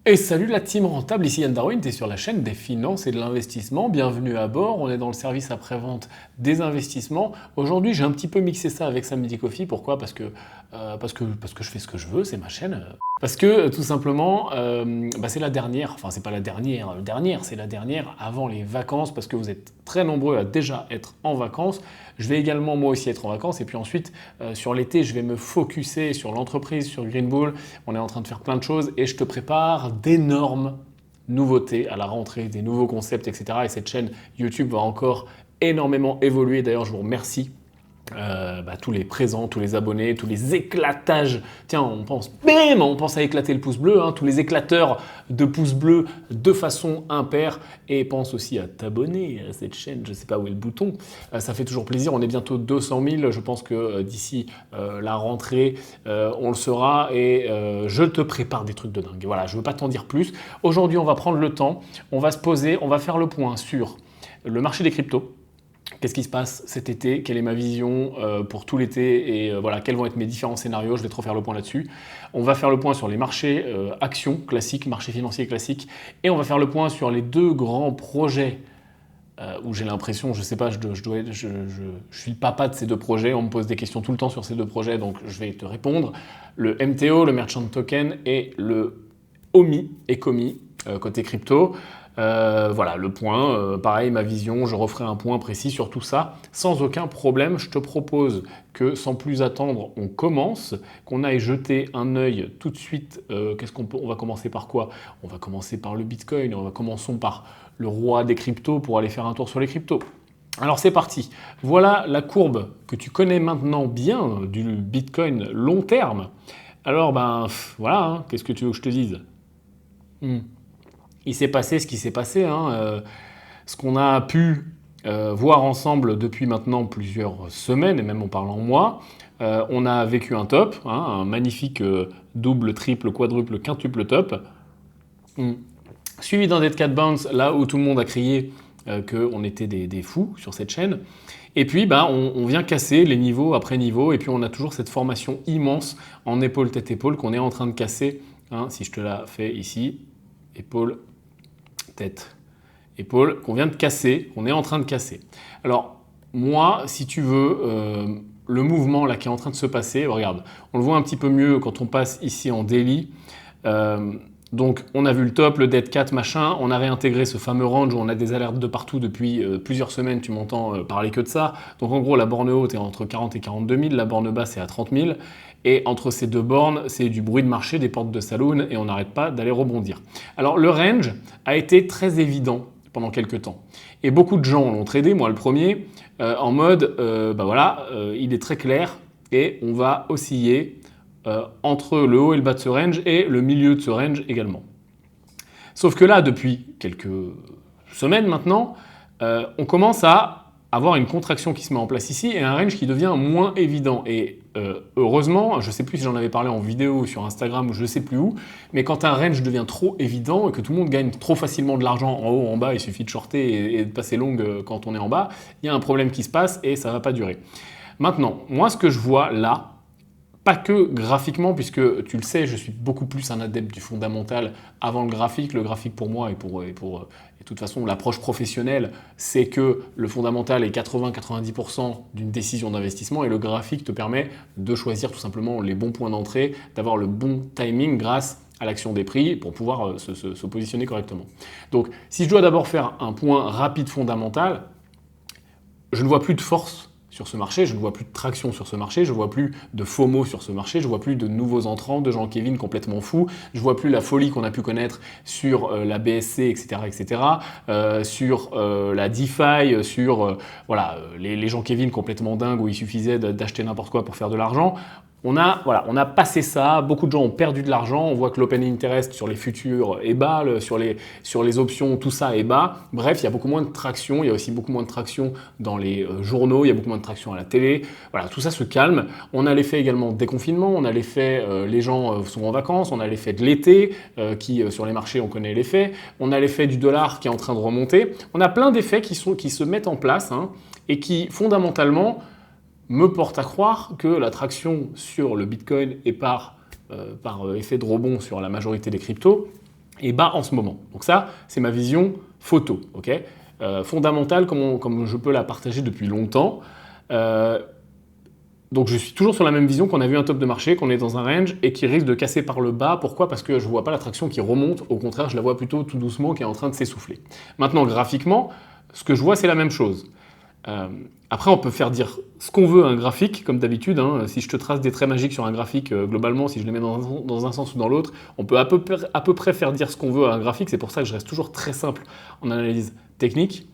Et salut la team rentable, ici Yann Darwin, tu es sur la chaîne des finances et de l'investissement. Bienvenue à bord, on est dans le service après-vente des investissements. Aujourd'hui, j'ai un petit peu mixé ça avec Samedi Coffee. Pourquoi? Parce que je fais ce que je veux, c'est ma chaîne. Parce que tout simplement, c'est la dernière, enfin c'est pas la dernière, c'est la dernière avant les vacances parce que vous êtes très nombreux à déjà être en vacances. Je vais également moi aussi être en vacances et puis ensuite sur l'été je vais me focuser sur l'entreprise, sur Green Bull. On est en train de faire plein de choses et je te prépare d'énormes nouveautés à la rentrée, des nouveaux concepts, etc. Et cette chaîne YouTube va encore énormément évoluer. D'ailleurs, je vous remercie. Tous les présents, tous les abonnés, tous les éclatages. Tiens, on pense à éclater le pouce bleu, hein, tous les éclateurs de pouces bleus de façon impaire. Et pense aussi à t'abonner à cette chaîne, je ne sais pas où est le bouton. Ça fait toujours plaisir, on est bientôt 200 000. Je pense que d'ici la rentrée, on le sera. Et je te prépare des trucs de dingue. Voilà, je ne veux pas t'en dire plus. Aujourd'hui, on va prendre le temps, on va se poser, on va faire le point sur le marché des cryptos. Qu'est-ce qui se passe cet été? Quelle est ma vision pour tout l'été? Et voilà, quels vont être mes différents scénarios? Je vais trop faire le point là-dessus. On va faire le point sur les marchés actions classiques, marchés financiers classiques. Et on va faire le point sur les deux grands projets où j'ai l'impression, je sais pas, je suis le papa de ces deux projets. On me pose des questions tout le temps sur ces deux projets, donc je vais te répondre. Le MTO, le Merchant Token, et le OMI, ECOMI, côté crypto. Voilà, le point, pareil, ma vision, je referai un point précis sur tout ça, sans aucun problème. Je te propose que, sans plus attendre, on commence, qu'on aille jeter un œil tout de suite. On va commencer par quoi? On va commencer par le Bitcoin, commençons par le roi des cryptos pour aller faire un tour sur les cryptos. Alors c'est parti, voilà la courbe que tu connais maintenant bien du Bitcoin long terme. Alors voilà, hein, qu'est-ce que tu veux que je te dise? Il s'est passé ce qui s'est passé, hein, ce qu'on a pu voir ensemble depuis maintenant plusieurs semaines, et même en parlant mois. On a vécu un top, hein, un magnifique double, triple, quadruple, quintuple top, suivi d'un dead cat bounce, là où tout le monde a crié qu'on était des fous sur cette chaîne. Et puis on vient casser les niveaux après niveau, et puis on a toujours cette formation immense en épaule, tête, épaule qu'on est en train de casser, hein, si je te la fais ici, épaule, tête, épaule, qu'on vient de casser, qu'on est en train de casser. Alors, moi, si tu veux, le mouvement là qui est en train de se passer, regarde, on le voit un petit peu mieux quand on passe ici en daily. Donc, on a vu le top, le dead cat, machin, on a réintégré ce fameux range où on a des alertes de partout depuis plusieurs semaines, tu m'entends parler que de ça. Donc, en gros, la borne haute est entre 40 et 42 000, la borne basse est à 30 000. Et entre ces deux bornes, c'est du bruit de marché, des portes de saloon, et on n'arrête pas d'aller rebondir. Alors, le range a été très évident pendant quelques temps. Et beaucoup de gens l'ont tradé, moi le premier, en mode, il est très clair, et on va osciller entre le haut et le bas de ce range et le milieu de ce range également. Sauf que là, depuis quelques semaines maintenant, on commence à avoir une contraction qui se met en place ici et un range qui devient moins évident. Et heureusement, je ne sais plus si j'en avais parlé en vidéo sur Instagram ou je ne sais plus où, mais quand un range devient trop évident et que tout le monde gagne trop facilement de l'argent en haut, en bas, il suffit de shorter et de passer long quand on est en bas, il y a un problème qui se passe et ça ne va pas durer. Maintenant, moi ce que je vois là, pas que graphiquement, puisque tu le sais, je suis beaucoup plus un adepte du fondamental avant le graphique. Le graphique pour moi et de toute façon l'approche professionnelle, c'est que le fondamental est 80-90% d'une décision d'investissement et le graphique te permet de choisir tout simplement les bons points d'entrée, d'avoir le bon timing grâce à l'action des prix pour pouvoir se positionner correctement. Donc si je dois d'abord faire un point rapide fondamental, je ne vois plus de force sur ce marché, je ne vois plus de traction sur ce marché, je ne vois plus de FOMO sur ce marché, je ne vois plus de nouveaux entrants, de gens Kevin complètement fous, je ne vois plus la folie qu'on a pu connaître sur la BSC, etc., sur la DeFi, sur les gens Kevin complètement dingues où il suffisait d'acheter n'importe quoi pour faire de l'argent. On a passé ça, beaucoup de gens ont perdu de l'argent, on voit que l'open interest sur les futurs est bas, sur les options, tout ça est bas. Bref, il y a beaucoup moins de traction, il y a aussi beaucoup moins de traction dans les journaux, il y a beaucoup moins de traction à la télé. Voilà, tout ça se calme. On a l'effet également de déconfinement, on a l'effet les gens sont en vacances, on a l'effet de l'été qui sur les marchés on connaît l'effet, on a l'effet du dollar qui est en train de remonter. On a plein d'effets qui se mettent en place et qui fondamentalement me porte à croire que la traction sur le Bitcoin et par effet de rebond sur la majorité des cryptos et bas en ce moment. Donc ça, c'est ma vision photo, ok, fondamentale comme je peux la partager depuis longtemps. Donc je suis toujours sur la même vision qu'on a vu un top de marché, qu'on est dans un range et qui risque de casser par le bas. Pourquoi? Parce que je ne vois pas la traction qui remonte, au contraire je la vois plutôt tout doucement qui est en train de s'essouffler. Maintenant graphiquement, ce que je vois c'est la même chose. Après on peut faire dire ce qu'on veut à un graphique, comme d'habitude, hein. Si je te trace des traits magiques sur un graphique, globalement si je les mets dans un sens ou dans l'autre, on peut à peu près faire dire ce qu'on veut à un graphique, c'est pour ça que je reste toujours très simple en analyse technique.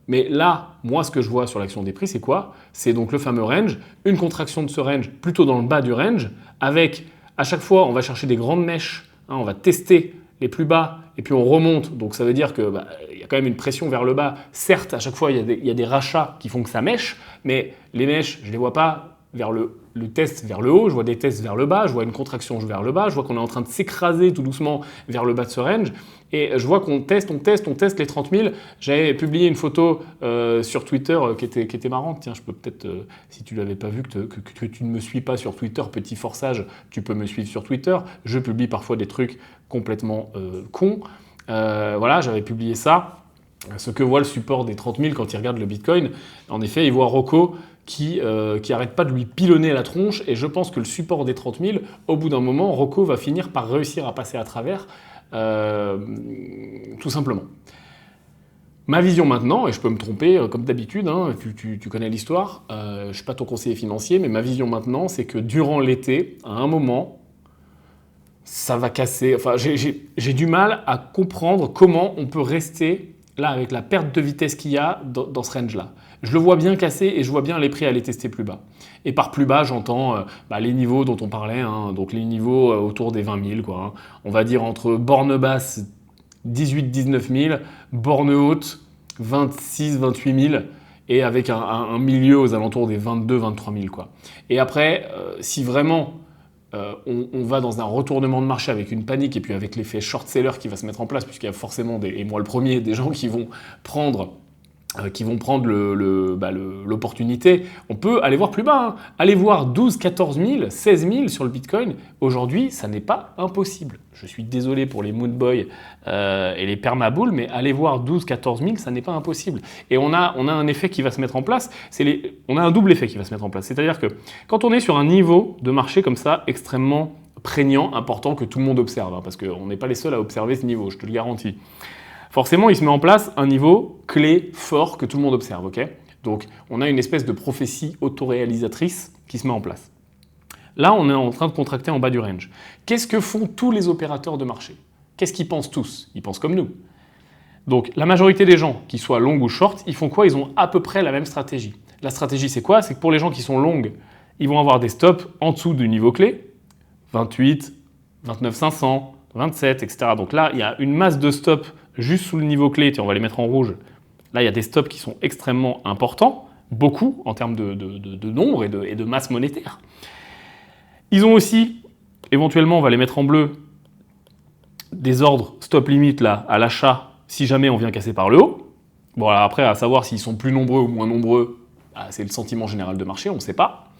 Mais là, moi, ce que je vois sur l'action des prix, c'est quoi? C'est donc le fameux range, une contraction de ce range plutôt dans le bas du range, avec à chaque fois, on va chercher des grandes mèches, hein, on va tester les plus bas et puis on remonte. Donc ça veut dire qu'il y a quand même une pression vers le bas. Certes, à chaque fois, il y a des rachats qui font que ça mèche, mais les mèches, je ne les vois pas vers le test vers le haut, je vois des tests vers le bas, je vois une contraction vers le bas, je vois qu'on est en train de s'écraser tout doucement vers le bas de ce range. Et je vois qu'on teste les 30 000. J'avais publié une photo sur Twitter qui était marrante. Tiens, je peux peut-être, si tu ne l'avais pas vu, que tu ne me suis pas sur Twitter, petit forçage, tu peux me suivre sur Twitter. Je publie parfois des trucs complètement cons. Voilà, j'avais publié ça. Ce que voit le support des 30 000 quand il regarde le Bitcoin, en effet, il voit Rocco qui arrête pas de lui pilonner la tronche. Et je pense que le support des 30 000, au bout d'un moment, Rocco va finir par réussir à passer à travers. Tout simplement. Ma vision maintenant, et je peux me tromper comme d'habitude, hein, tu connais l'histoire, je ne suis pas ton conseiller financier, mais ma vision maintenant, c'est que durant l'été, à un moment, ça va casser. Enfin, j'ai du mal à comprendre comment on peut rester là avec la perte de vitesse qu'il y a dans ce range-là. Je le vois bien casser et je vois bien les prix aller tester plus bas. Et par plus bas, j'entends les niveaux dont on parlait, hein, donc les niveaux autour des 20 000, quoi, hein. On va dire entre borne basse 18-19 000, borne haute 26-28 000, et avec un milieu aux alentours des 22-23 000, quoi. Et après, si vraiment on va dans un retournement de marché avec une panique et puis avec l'effet short-seller qui va se mettre en place, puisqu'il y a forcément, et moi le premier, des gens qui vont prendre l'opportunité, on peut aller voir plus bas, hein. Aller voir 12, 14 000, 16 000 sur le Bitcoin. Aujourd'hui, ça n'est pas impossible. Je suis désolé pour les Moonboy et les Permabulls, mais aller voir 12, 14 000, ça n'est pas impossible. Et on a un effet qui va se mettre en place. On a un double effet qui va se mettre en place. C'est-à-dire que quand on est sur un niveau de marché comme ça, extrêmement prégnant, important, que tout le monde observe, hein, parce qu'on n'est pas les seuls à observer ce niveau, je te le garantis. Forcément, il se met en place un niveau clé, fort, que tout le monde observe, ok? Donc, on a une espèce de prophétie autoréalisatrice qui se met en place. Là, on est en train de contracter en bas du range. Qu'est-ce que font tous les opérateurs de marché? Qu'est-ce qu'ils pensent tous? Ils pensent comme nous. Donc, la majorité des gens, qu'ils soient longs ou short, ils font quoi? Ils ont à peu près la même stratégie. La stratégie, c'est quoi? C'est que pour les gens qui sont longues, ils vont avoir des stops en dessous du niveau clé, 28, 29 500, 27, etc. Donc là, il y a une masse de stops juste sous le niveau clé, on va les mettre en rouge. Là, il y a des stops qui sont extrêmement importants, beaucoup en termes de nombre et de masse monétaire. Ils ont aussi, éventuellement, on va les mettre en bleu, des ordres stop limit là, à l'achat si jamais on vient casser par le haut. Bon, alors après, à savoir s'ils sont plus nombreux ou moins nombreux, c'est le sentiment général de marché, on ne sait pas.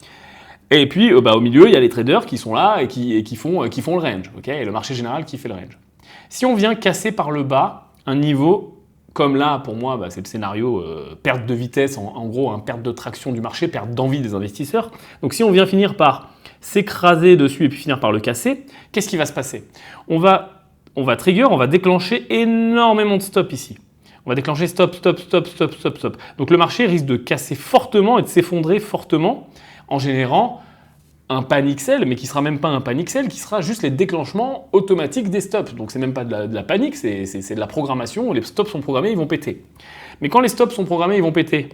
Et puis, au milieu, il y a les traders qui sont là et qui font le range, okay, et le marché général qui fait le range. Si on vient casser par le bas un niveau, comme là, pour moi, c'est le scénario perte de vitesse, en gros, hein, perte de traction du marché, perte d'envie des investisseurs. Donc si on vient finir par s'écraser dessus et puis finir par le casser, qu'est-ce qui va se passer? On va trigger, on va déclencher énormément de stops ici. On va déclencher stop. Donc le marché risque de casser fortement et de s'effondrer fortement en générant un panic sell, mais qui ne sera même pas un panic sell, qui sera juste les déclenchements automatiques des stops. Donc c'est même pas de la panique, c'est de la programmation. Les stops sont programmés, ils vont péter. Mais quand les stops sont programmés, ils vont péter.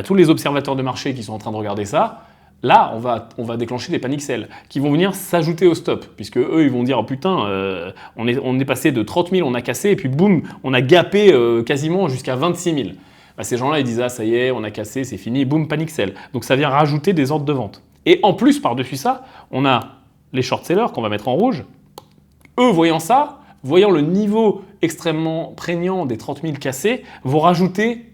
Tous les observateurs de marché qui sont en train de regarder ça, là, on va déclencher des panic sells qui vont venir s'ajouter au stop, puisque eux, ils vont dire, oh putain, on est passé de 30 000, on a cassé, et puis boum, on a gapé quasiment jusqu'à 26 000. Ces gens-là, ils disent, ah ça y est, on a cassé, c'est fini, boum, panic sell. Donc ça vient rajouter des ordres de vente. Et en plus, par-dessus ça, on a les short sellers qu'on va mettre en rouge. Eux, voyant ça, voyant le niveau extrêmement prégnant des 30 000 cassés, vont rajouter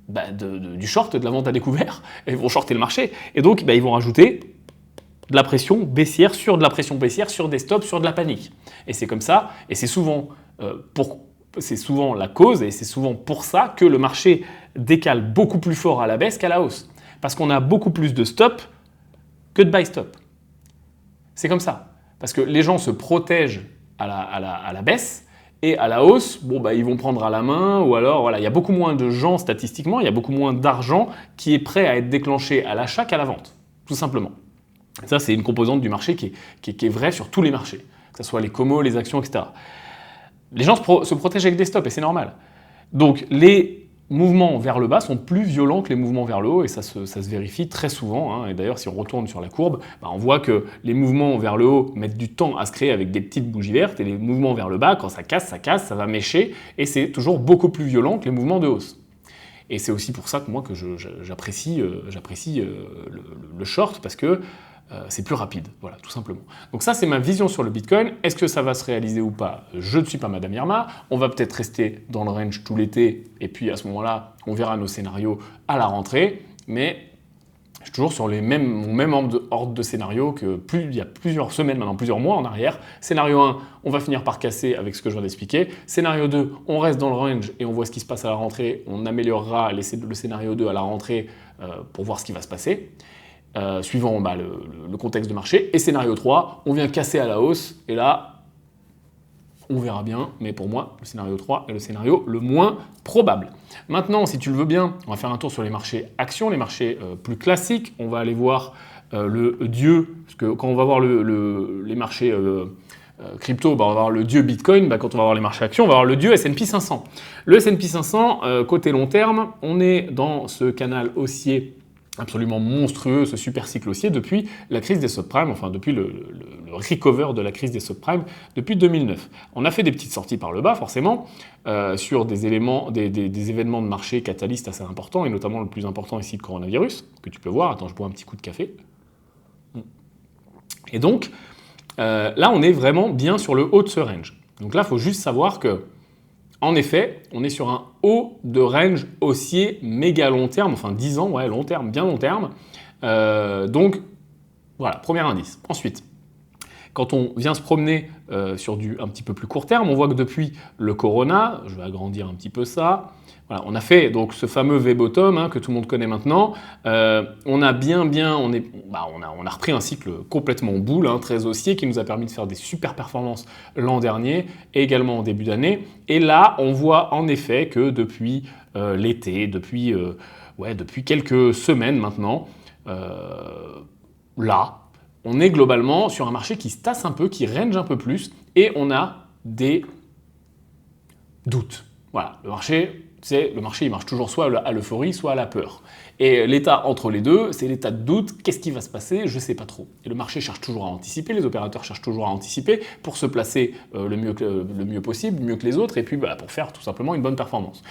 du short, de la vente à découvert, et vont shorter le marché. Et donc, ils vont rajouter de la pression baissière sur de la pression baissière, sur des stops, sur de la panique. Et c'est comme ça, et c'est souvent la cause, et c'est souvent pour ça que le marché décale beaucoup plus fort à la baisse qu'à la hausse. Parce qu'on a beaucoup plus de stops que de buy stop. C'est comme ça. Parce que les gens se protègent à la baisse, et à la hausse, ils vont prendre à la main, ou alors voilà, il y a beaucoup moins de gens statistiquement, il y a beaucoup moins d'argent qui est prêt à être déclenché à l'achat qu'à la vente, tout simplement. Ça, c'est une composante du marché qui est vraie sur tous les marchés, que ce soit les comos, les actions, etc. Les gens se protègent avec des stops et c'est normal. Donc les mouvements vers le bas sont plus violents que les mouvements vers le haut et ça se vérifie très souvent. Hein. Et d'ailleurs, si on retourne sur la courbe, on voit que les mouvements vers le haut mettent du temps à se créer avec des petites bougies vertes et les mouvements vers le bas, quand ça casse, ça va mécher et c'est toujours beaucoup plus violent que les mouvements de hausse. Et c'est aussi pour ça que moi que j'apprécie le short parce que c'est plus rapide, voilà, tout simplement. Donc ça, c'est ma vision sur le Bitcoin. Est-ce que ça va se réaliser ou pas? Je ne suis pas Madame Irma. On va peut-être rester dans le range tout l'été, et puis à ce moment-là, on verra nos scénarios à la rentrée. Mais je suis toujours sur mon même ordre de scénario que il y a plusieurs semaines, maintenant plusieurs mois en arrière. Scénario 1, on va finir par casser avec ce que je viens d'expliquer. Scénario 2, on reste dans le range et on voit ce qui se passe à la rentrée. On améliorera le scénario 2 à la rentrée pour voir ce qui va se passer. Suivant le contexte de marché. Et scénario 3, on vient casser à la hausse, et là, on verra bien, mais pour moi, le scénario 3 est le scénario le moins probable. Maintenant, si tu le veux bien, on va faire un tour sur les marchés actions, les marchés plus classiques. On va aller voir le dieu, parce que quand on va voir les marchés crypto, on va voir le dieu Bitcoin. Quand on va voir les marchés actions, on va voir le dieu S&P 500. Le S&P 500, côté long terme, on est dans ce canal haussier absolument monstrueux, ce super cycle haussier depuis la crise des subprimes, enfin depuis le recover de la crise des subprimes depuis 2009. On a fait des petites sorties par le bas forcément sur des événements de marché catalystes assez importants et notamment le plus important ici le coronavirus que tu peux voir. Attends, je bois un petit coup de café. Et donc là on est vraiment bien sur le haut de ce range. Donc là il faut juste savoir que en effet, on est sur un haut de range haussier méga long terme, enfin 10 ans, ouais, long terme, bien long terme. Donc, voilà, premier indice. Ensuite, quand on vient se promener sur du un petit peu plus court terme, on voit que depuis le Corona, je vais agrandir un petit peu ça, voilà, on a fait donc ce fameux V-bottom que tout le monde connaît maintenant. On a repris un cycle complètement bull, très haussier, qui nous a permis de faire des super performances l'an dernier et également en début d'année. Et là, on voit en effet que depuis l'été, depuis quelques semaines maintenant, là, on est globalement sur un marché qui se tasse un peu, qui range un peu plus, et on a des doutes. Voilà, le marché il marche toujours soit à l'euphorie, soit à la peur. Et l'état entre les deux, c'est l'état de doute. Qu'est-ce qui va se passer? Je ne sais pas trop. Et le marché cherche toujours à anticiper, les opérateurs cherchent toujours à anticiper pour se placer le mieux possible, mieux que les autres, et puis pour faire tout simplement une bonne performance.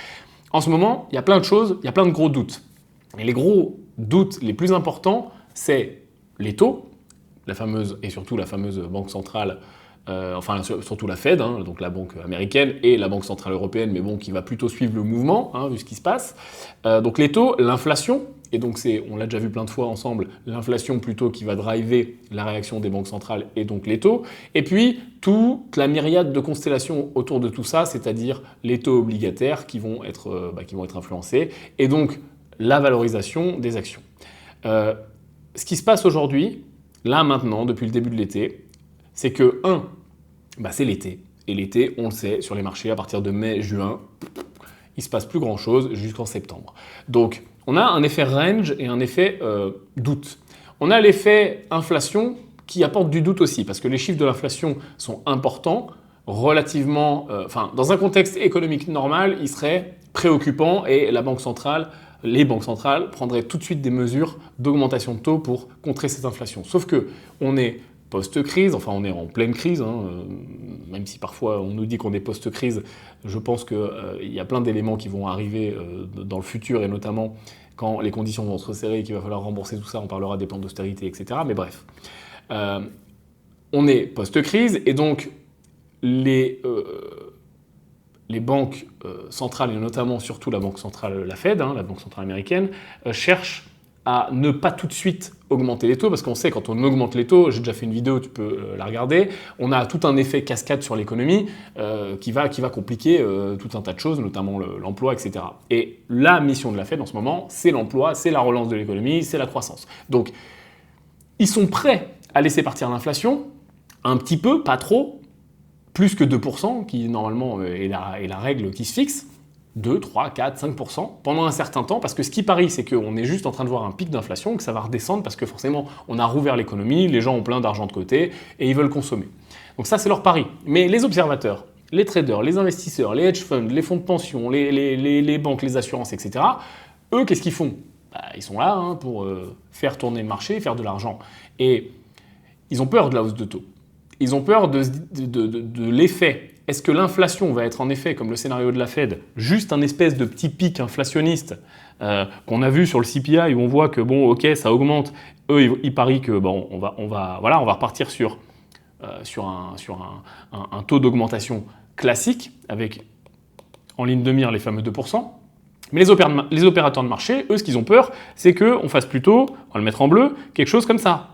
En ce moment, il y a plein de choses, il y a plein de gros doutes. Et les gros doutes les plus importants, c'est les taux, surtout la fameuse banque centrale, surtout la Fed, donc la banque américaine et la banque centrale européenne, mais qui va plutôt suivre le mouvement, vu ce qui se passe. Donc les taux, l'inflation, et donc on l'a déjà vu plein de fois ensemble, l'inflation plutôt qui va driver la réaction des banques centrales et donc les taux. Et puis toute la myriade de constellations autour de tout ça, c'est-à-dire les taux obligataires qui vont être influencés, et donc la valorisation des actions. Ce qui se passe aujourd'hui, là maintenant, depuis le début de l'été, c'est que, c'est l'été. Et l'été, on le sait, sur les marchés, à partir de mai, juin, il ne se passe plus grand-chose jusqu'en septembre. Donc, on a un effet range et un effet doute. On a l'effet inflation qui apporte du doute aussi, parce que les chiffres de l'inflation sont importants, relativement... dans un contexte économique normal, ils seraient préoccupants et les banques centrales prendraient tout de suite des mesures d'augmentation de taux pour contrer cette inflation. Sauf que on est post-crise, on est en pleine crise, même si parfois on nous dit qu'on est post-crise, je pense qu'il y a plein d'éléments qui vont arriver dans le futur, et notamment quand les conditions vont se resserrer et qu'il va falloir rembourser tout ça, on parlera des plans d'austérité, etc. Mais bref, on est post-crise, et donc les banques centrales, et notamment surtout la banque centrale, la Fed, la banque centrale américaine, cherchent à ne pas tout de suite augmenter les taux, parce qu'on sait quand on augmente les taux, j'ai déjà fait une vidéo, tu peux la regarder, on a tout un effet cascade sur l'économie qui va compliquer tout un tas de choses, notamment l'emploi, etc. Et la mission de la Fed en ce moment, c'est l'emploi, c'est la relance de l'économie, c'est la croissance. Donc, ils sont prêts à laisser partir l'inflation, un petit peu, pas trop, plus que 2%, qui normalement est la règle qui se fixe, 2, 3, 4, 5% pendant un certain temps, parce que ce qui parie, c'est qu'on est juste en train de voir un pic d'inflation, que ça va redescendre, parce que forcément, on a rouvert l'économie, les gens ont plein d'argent de côté, et ils veulent consommer. Donc ça, c'est leur pari. Mais les observateurs, les traders, les investisseurs, les hedge funds, les fonds de pension, les banques, les assurances, etc., eux, qu'est-ce qu'ils font? Ils sont là pour faire tourner le marché, faire de l'argent. Et ils ont peur de la hausse de taux. Ils ont peur de l'effet. Est-ce que l'inflation va être en effet, comme le scénario de la Fed, juste un espèce de petit pic inflationniste qu'on a vu sur le CPI où on voit que bon, ok, ça augmente. Eux, ils parient que bon, on va repartir sur un taux d'augmentation classique avec en ligne de mire les fameux 2%. Mais les opérateurs de marché, eux, ce qu'ils ont peur, c'est qu'on fasse plutôt, on va le mettre en bleu, quelque chose comme ça.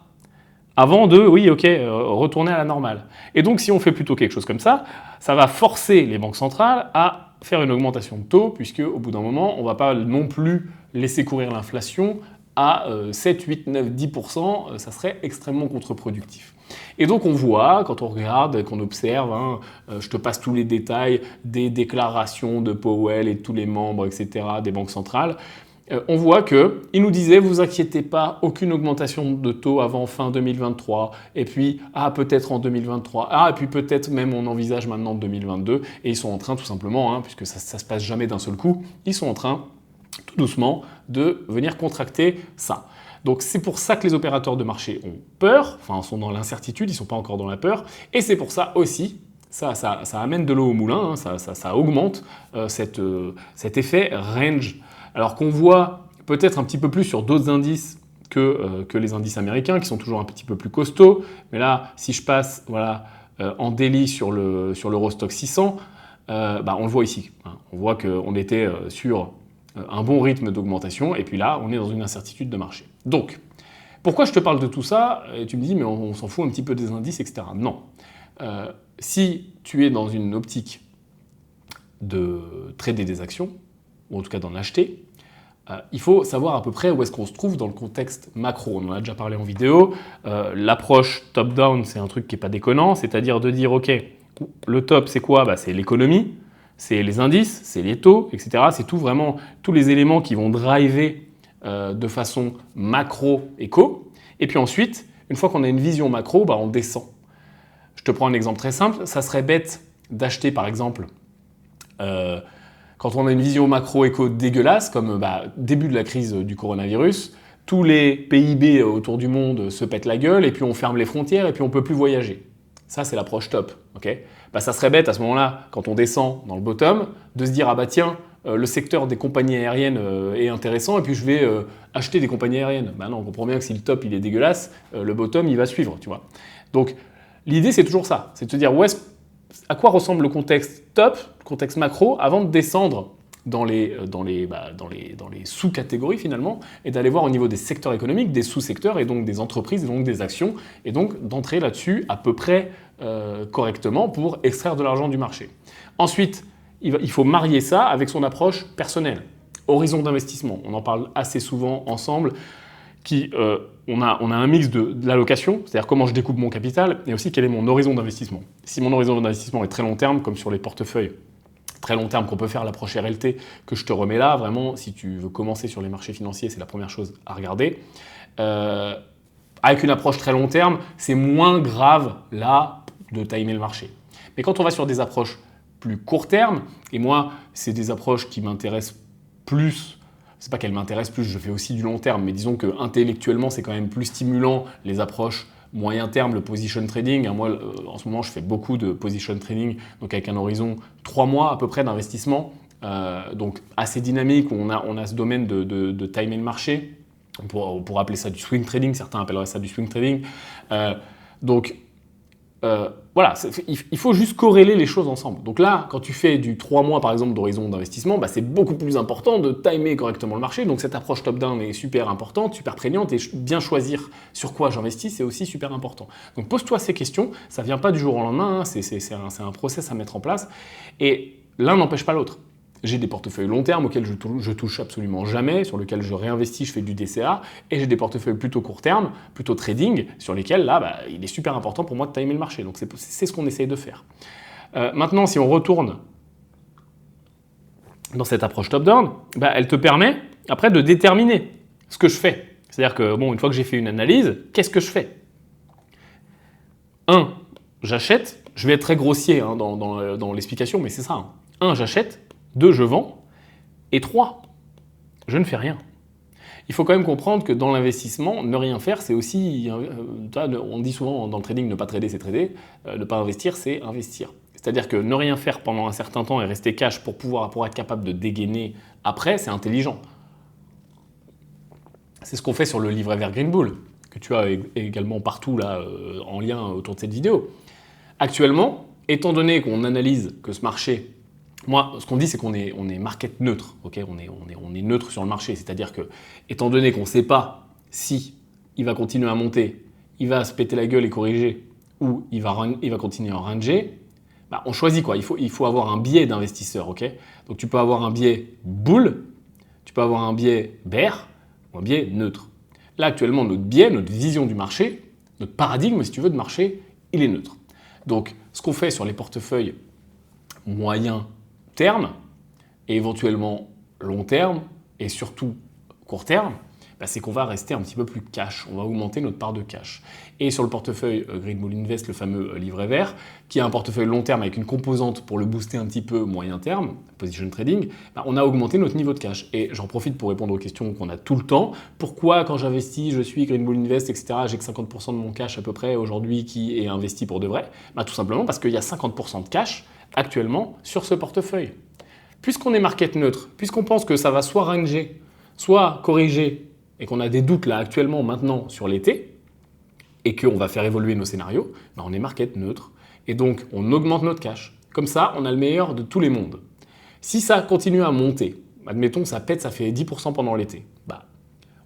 Avant de, oui, ok, retourner à la normale. Et donc, si on fait plutôt quelque chose comme ça va forcer les banques centrales à faire une augmentation de taux, puisque au bout d'un moment, on ne va pas non plus laisser courir l'inflation à 7, 8, 9, 10%, ça serait extrêmement contre-productif. Et donc on voit, quand on regarde, qu'on observe, je te passe tous les détails des déclarations de Powell et de tous les membres, etc., des banques centrales, on voit qu'il nous disait, vous inquiétez pas, aucune augmentation de taux avant fin 2023, et puis, peut-être en 2023, et puis peut-être même on envisage maintenant 2022, et ils sont en train tout simplement, puisque ça se passe jamais d'un seul coup, ils sont en train, tout doucement, de venir contracter ça. Donc c'est pour ça que les opérateurs de marché ont peur, sont dans l'incertitude, ils ne sont pas encore dans la peur, et c'est pour ça aussi, ça amène de l'eau au moulin, ça augmente cet effet range. Alors qu'on voit peut-être un petit peu plus sur d'autres indices que les indices américains, qui sont toujours un petit peu plus costauds. Mais là, si je passe en daily sur l'Eurostoxx 600, on le voit ici. On voit qu'on était sur un bon rythme d'augmentation, et puis là, on est dans une incertitude de marché. Donc, pourquoi je te parle de tout ça? Et tu me dis, mais on s'en fout un petit peu des indices, etc. Non. Si tu es dans une optique de trader des actions, ou en tout cas d'en acheter, il faut savoir à peu près où est-ce qu'on se trouve dans le contexte macro. On en a déjà parlé en vidéo. L'approche top-down, c'est un truc qui n'est pas déconnant, c'est-à-dire de dire, ok, le top, c'est quoi? C'est l'économie, c'est les indices, c'est les taux, etc. C'est vraiment tous les éléments qui vont driver de façon macro-éco. Et puis ensuite, une fois qu'on a une vision macro, on descend. Je te prends un exemple très simple. Ça serait bête d'acheter, par exemple, quand on a une vision macro-éco dégueulasse, comme début de la crise du coronavirus, tous les PIB autour du monde se pètent la gueule, et puis on ferme les frontières, et puis on ne peut plus voyager. Ça, c'est l'approche top. Okay, ça serait bête à ce moment-là, quand on descend dans le bottom, de se dire, tiens, le secteur des compagnies aériennes est intéressant, et puis je vais acheter des compagnies aériennes. Non, on comprend bien que si le top il est dégueulasse, le bottom il va suivre, tu vois. Donc l'idée c'est toujours ça, c'est de se dire à quoi ressemble le contexte top, le contexte macro, avant de descendre dans les sous-catégories finalement, et d'aller voir au niveau des secteurs économiques, des sous-secteurs, et donc des entreprises, et donc des actions, et donc d'entrer là-dessus à peu près correctement pour extraire de l'argent du marché. Ensuite, il faut marier ça avec son approche personnelle. Horizon d'investissement, on en parle assez souvent ensemble, on a un mix de l'allocation, c'est-à-dire comment je découpe mon capital, et aussi quel est mon horizon d'investissement. Si mon horizon d'investissement est très long terme, comme sur les portefeuilles très long terme qu'on peut faire, l'approche RLT que je te remets là, vraiment, si tu veux commencer sur les marchés financiers, c'est la première chose à regarder. Avec une approche très long terme, c'est moins grave là de timer le marché. Mais quand on va sur des approches plus court terme, et moi, c'est des approches qui m'intéressent plus. C'est pas qu'elles m'intéressent plus, je fais aussi du long terme, mais disons que intellectuellement, c'est quand même plus stimulant les approches moyen terme, le position trading. Moi, en ce moment, je fais beaucoup de position trading, donc avec un horizon 3 mois à peu près d'investissement, donc assez dynamique, où on a ce domaine de timer le marché. On pourrait appeler ça du swing trading, certains appelleraient ça du swing trading. Donc, voilà, il faut juste corréler les choses ensemble. Donc là, quand tu fais du 3 mois par exemple d'horizon d'investissement, c'est beaucoup plus important de timer correctement le marché. Donc cette approche top-down est super importante, super prégnante, et bien choisir sur quoi j'investis, c'est aussi super important. Donc pose-toi ces questions, ça ne vient pas du jour au lendemain, hein, c'est un process à mettre en place, et l'un n'empêche pas l'autre. J'ai des portefeuilles long terme auxquels je touche absolument jamais, sur lesquels je réinvestis, je fais du DCA, et j'ai des portefeuilles plutôt court terme, plutôt trading, sur lesquels là, il est super important pour moi de timer le marché. Donc c'est ce qu'on essaye de faire. Maintenant, si on retourne dans cette approche top-down, elle te permet après de déterminer ce que je fais. C'est-à-dire que, une fois que j'ai fait une analyse, qu'est-ce que je fais ? 1, j'achète, je vais être très grossier dans l'explication, mais c'est ça. 1, j'achète. 2, je vends. Et 3, je ne fais rien. Il faut quand même comprendre que dans l'investissement, ne rien faire, c'est aussi... on dit souvent dans le trading, ne pas trader, c'est trader. Ne pas investir, c'est investir. C'est-à-dire que ne rien faire pendant un certain temps et rester cash pour être capable de dégainer après, c'est intelligent. C'est ce qu'on fait sur le livret vert Green Bull, que tu as également partout là, en lien autour de cette vidéo. Actuellement, étant donné qu'on analyse que ce marché... Moi, ce qu'on dit, c'est qu'on est market neutre. Okay, on est neutre sur le marché. C'est-à-dire que, étant donné qu'on ne sait pas si il va continuer à monter, il va se péter la gueule et corriger, ou il va continuer à ranger, on choisit quoi. Il faut avoir un biais d'investisseur. Okay, donc tu peux avoir un biais bull, tu peux avoir un biais bear, ou un biais neutre. Là, actuellement, notre biais, notre vision du marché, notre paradigme, si tu veux, de marché, il est neutre. Donc, ce qu'on fait sur les portefeuilles moyens terme, et éventuellement long terme, et surtout court terme, c'est qu'on va rester un petit peu plus cash, on va augmenter notre part de cash. Et sur le portefeuille Green Bull Invest, le fameux livret vert, qui est un portefeuille long terme avec une composante pour le booster un petit peu moyen terme, position trading, on a augmenté notre niveau de cash. Et j'en profite pour répondre aux questions qu'on a tout le temps. Pourquoi quand j'investis, je suis Green Bull Invest, etc., j'ai que 50% de mon cash à peu près aujourd'hui qui est investi pour de vrai ? Tout simplement parce qu'il y a 50% de cash actuellement sur ce portefeuille. Puisqu'on est market neutre, puisqu'on pense que ça va soit ranger, soit corriger, et qu'on a des doutes là actuellement maintenant sur l'été, et qu'on va faire évoluer nos scénarios, on est market neutre, et donc on augmente notre cash. Comme ça, on a le meilleur de tous les mondes. Si ça continue à monter, admettons que ça pète, ça fait 10% pendant l'été,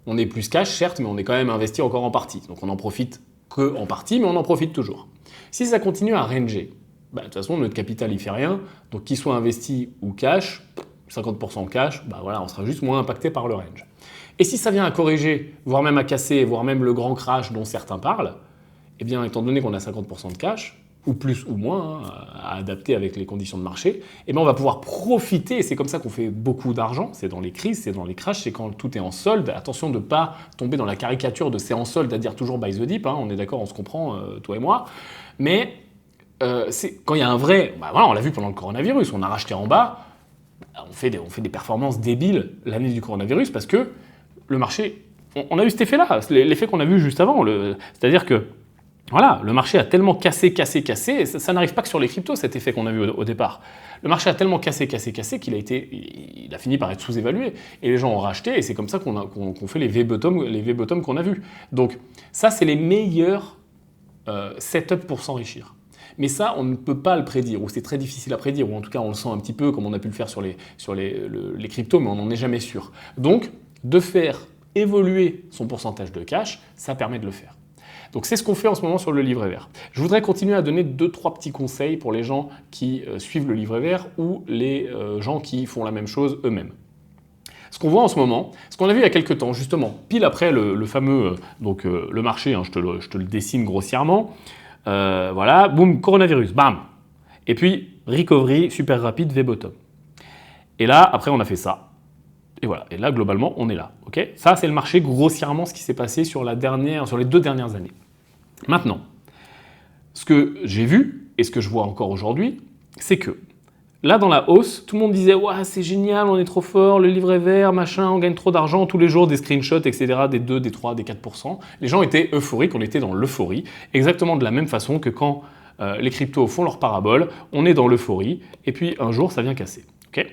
on est plus cash certes, mais on est quand même investi encore en partie, donc on n'en profite que en partie, mais on en profite toujours. Si ça continue à ranger, de toute façon, notre capital, il fait rien. Donc, qu'il soit investi ou cash, 50% cash, on sera juste moins impacté par le range. Et si ça vient à corriger, voire même à casser, voire même le grand crash dont certains parlent, étant donné qu'on a 50% de cash, ou plus ou moins, à adapter avec les conditions de marché, on va pouvoir profiter, et c'est comme ça qu'on fait beaucoup d'argent, c'est dans les crises, c'est dans les crashs, c'est quand tout est en solde. Attention de ne pas tomber dans la caricature de c'est en solde à dire toujours buy the dip, on est d'accord, on se comprend, toi et moi, mais... quand il y a un vrai... on l'a vu pendant le coronavirus, on a racheté en bas, on fait des performances débiles l'année du coronavirus parce que le marché... On a eu cet effet-là, l'effet qu'on a vu juste avant. C'est-à-dire que le marché a tellement cassé, ça n'arrive pas que sur les cryptos, cet effet qu'on a vu au départ. Le marché a tellement cassé qu'il a fini par être sous-évalué. Et les gens ont racheté, et c'est comme ça qu'on fait les V-bottom qu'on a vus. Donc ça, c'est les meilleurs setups pour s'enrichir. Mais ça, on ne peut pas le prédire, ou c'est très difficile à prédire, ou en tout cas on le sent un petit peu comme on a pu le faire sur les cryptos, mais on n'en est jamais sûr. Donc, de faire évoluer son pourcentage de cash, ça permet de le faire. Donc c'est ce qu'on fait en ce moment sur le livret vert. Je voudrais continuer à donner 2-3 petits conseils pour les gens qui suivent le livret vert ou les gens qui font la même chose eux-mêmes. Ce qu'on voit en ce moment, ce qu'on a vu il y a quelques temps, justement, pile après le fameux le marché, je te le dessine grossièrement, boum, coronavirus, bam. Et puis, recovery super rapide, V-bottom. Et là, après, on a fait ça. Et voilà. Et là, globalement, on est là. Okay, ça, c'est le marché, grossièrement, ce qui s'est passé sur les 2 dernières années. Maintenant, ce que j'ai vu, et ce que je vois encore aujourd'hui, c'est que là, dans la hausse, tout le monde disait « Ouais, c'est génial, on est trop fort, le livret vert, machin, on gagne trop d'argent, tous les jours, des screenshots, etc., des 2, des 3, des 4%. » Les gens étaient euphoriques, on était dans l'euphorie, exactement de la même façon que quand les cryptos font leur parabole, on est dans l'euphorie, et puis un jour, ça vient casser. Okay,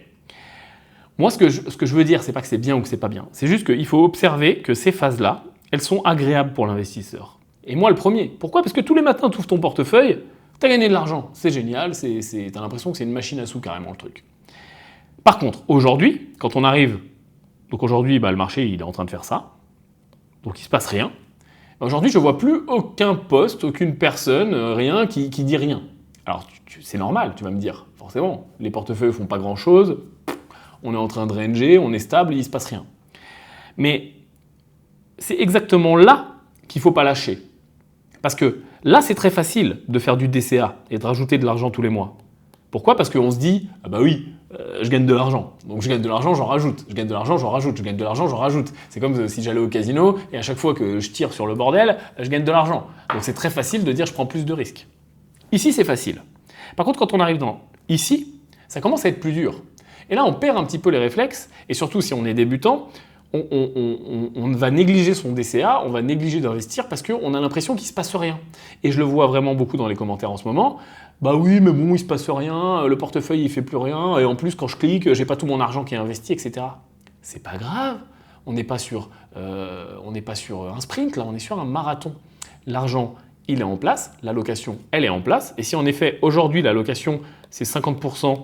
moi, ce que je veux dire, c'est pas que c'est bien ou que c'est pas bien, c'est juste qu'il faut observer que ces phases-là, elles sont agréables pour l'investisseur. Et moi, le premier. Pourquoi ? Parce que tous les matins, tu ouvres ton portefeuille, tu as gagné de l'argent, c'est génial, tu as l'impression que c'est une machine à sous carrément le truc. Par contre, aujourd'hui, quand on arrive, donc aujourd'hui, le marché il est en train de faire ça, donc il ne se passe rien. Aujourd'hui, je ne vois plus aucun poste, aucune personne, rien qui dit rien. Alors, c'est normal, tu vas me dire, forcément. Les portefeuilles ne font pas grand-chose, on est en train de ranger, on est stable, il ne se passe rien. Mais c'est exactement là qu'il ne faut pas lâcher. Parce que là, c'est très facile de faire du DCA et de rajouter de l'argent tous les mois. Pourquoi ? Parce qu'on se dit, ah bah oui, je gagne de l'argent. Donc je gagne de l'argent, j'en rajoute. Je gagne de l'argent, j'en rajoute. Je gagne de l'argent, j'en rajoute. C'est comme si j'allais au casino et à chaque fois que je tire sur le bordel, je gagne de l'argent. Donc c'est très facile de dire je prends plus de risques. Ici, c'est facile. Par contre, quand on arrive dans ici, ça commence à être plus dur. Et là, on perd un petit peu les réflexes. Et surtout, si on est débutant, on va négliger son DCA, on va négliger d'investir parce qu'on a l'impression qu'il ne se passe rien. Et je le vois vraiment beaucoup dans les commentaires en ce moment. Bah oui, mais bon, il ne se passe rien, le portefeuille il ne fait plus rien, et en plus quand je clique, j'ai pas tout mon argent qui est investi, etc. C'est pas grave, on n'est pas sur un sprint, là, on est sur un marathon. L'argent, il est en place, l'allocation, elle est en place, et si en effet, aujourd'hui, l'allocation, c'est 50%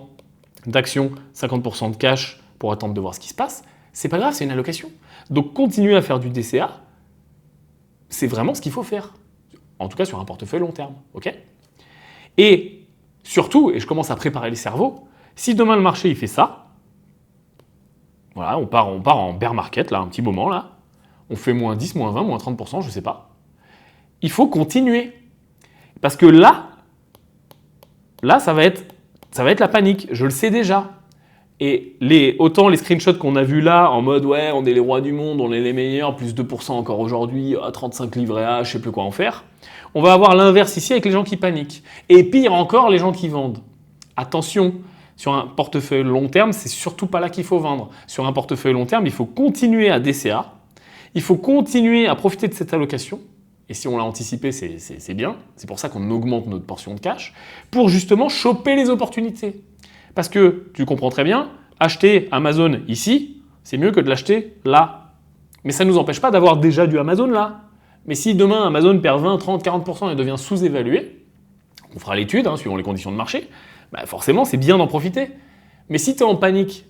d'actions, 50% de cash pour attendre de voir ce qui se passe, c'est pas grave, c'est une allocation. Donc continuer à faire du DCA, c'est vraiment ce qu'il faut faire. En tout cas sur un portefeuille long terme, ok ? Et surtout, et je commence à préparer les cerveaux, si demain le marché il fait ça, voilà, on part en bear market, là, un petit moment, là, on fait moins 10, moins 20, moins 30%, je ne sais pas. Il faut continuer. Parce que là, ça va être la panique, je le sais déjà. Et autant les screenshots qu'on a vus là, en mode ouais, on est les rois du monde, on est les meilleurs, plus 2% encore aujourd'hui, 35 livrets A, je sais plus quoi en faire. On va avoir l'inverse ici avec les gens qui paniquent. Et pire encore, les gens qui vendent. Attention, sur un portefeuille long terme, c'est surtout pas là qu'il faut vendre. Sur un portefeuille long terme, il faut continuer à DCA, il faut continuer à profiter de cette allocation. Et si on l'a anticipé, c'est bien. C'est pour ça qu'on augmente notre portion de cash, pour justement choper les opportunités. Parce que, tu comprends très bien, acheter Amazon ici, c'est mieux que de l'acheter là. Mais ça ne nous empêche pas d'avoir déjà du Amazon là. Mais si demain Amazon perd 20, 30, 40% et devient sous-évalué, on fera l'étude, suivant les conditions de marché, forcément c'est bien d'en profiter. Mais si tu es en panique,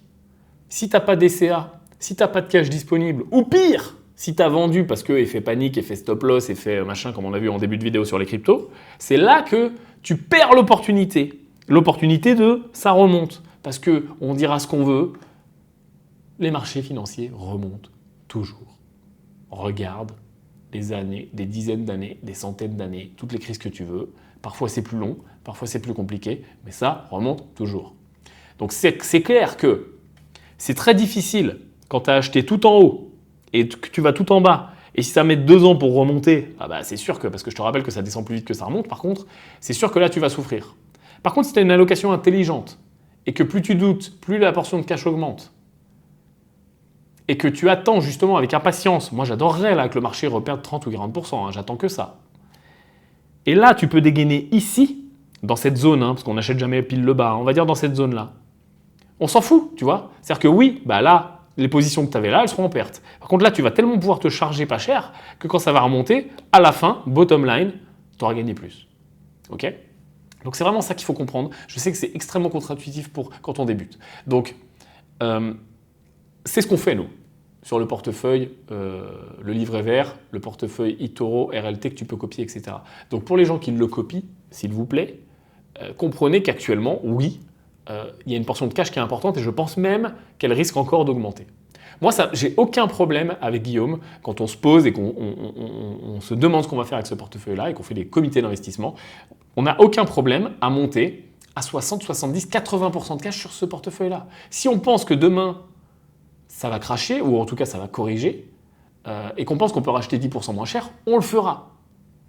si tu n'as pas d'ECA, si tu n'as pas de cash disponible, ou pire, si tu as vendu parce que effet panique, effet stop loss, effet machin comme on a vu en début de vidéo sur les cryptos, c'est là que tu perds l'opportunité. L'opportunité de ça remonte. Parce qu'on dira ce qu'on veut, les marchés financiers remontent toujours. Regarde des années, des dizaines d'années, des centaines d'années, toutes les crises que tu veux. Parfois c'est plus long, parfois c'est plus compliqué, mais ça remonte toujours. Donc c'est clair que c'est très difficile quand tu as acheté tout en haut et que tu vas tout en bas. Et si ça met 2 ans pour remonter, c'est sûr que, parce que je te rappelle que ça descend plus vite que ça remonte par contre, c'est sûr que là tu vas souffrir. Par contre, si tu as une allocation intelligente et que plus tu doutes, plus la portion de cash augmente et que tu attends justement avec impatience, moi j'adorerais là que le marché reperde 30 ou 40%, j'attends que ça. Et là, tu peux dégainer ici, dans cette zone, parce qu'on n'achète jamais pile le bas, on va dire dans cette zone-là. On s'en fout, tu vois. C'est-à-dire que oui, là, les positions que tu avais là, elles seront en perte. Par contre, là, tu vas tellement pouvoir te charger pas cher que quand ça va remonter, à la fin, bottom line, tu auras gagné plus. Ok ? Donc c'est vraiment ça qu'il faut comprendre. Je sais que c'est extrêmement contre-intuitif quand on débute. Donc c'est ce qu'on fait nous sur le portefeuille, le livret vert, le portefeuille eToro, RLT que tu peux copier, etc. Donc pour les gens qui le copient, s'il vous plaît, comprenez qu'actuellement, oui, il y a une portion de cash qui est importante et je pense même qu'elle risque encore d'augmenter. Moi, j'ai aucun problème avec Guillaume quand on se pose et qu'on se demande ce qu'on va faire avec ce portefeuille-là et qu'on fait des comités d'investissement. On n'a aucun problème à monter à 60, 70, 80% de cash sur ce portefeuille-là. Si on pense que demain, ça va cracher, ou en tout cas ça va corriger, et qu'on pense qu'on peut racheter 10% moins cher, on le fera.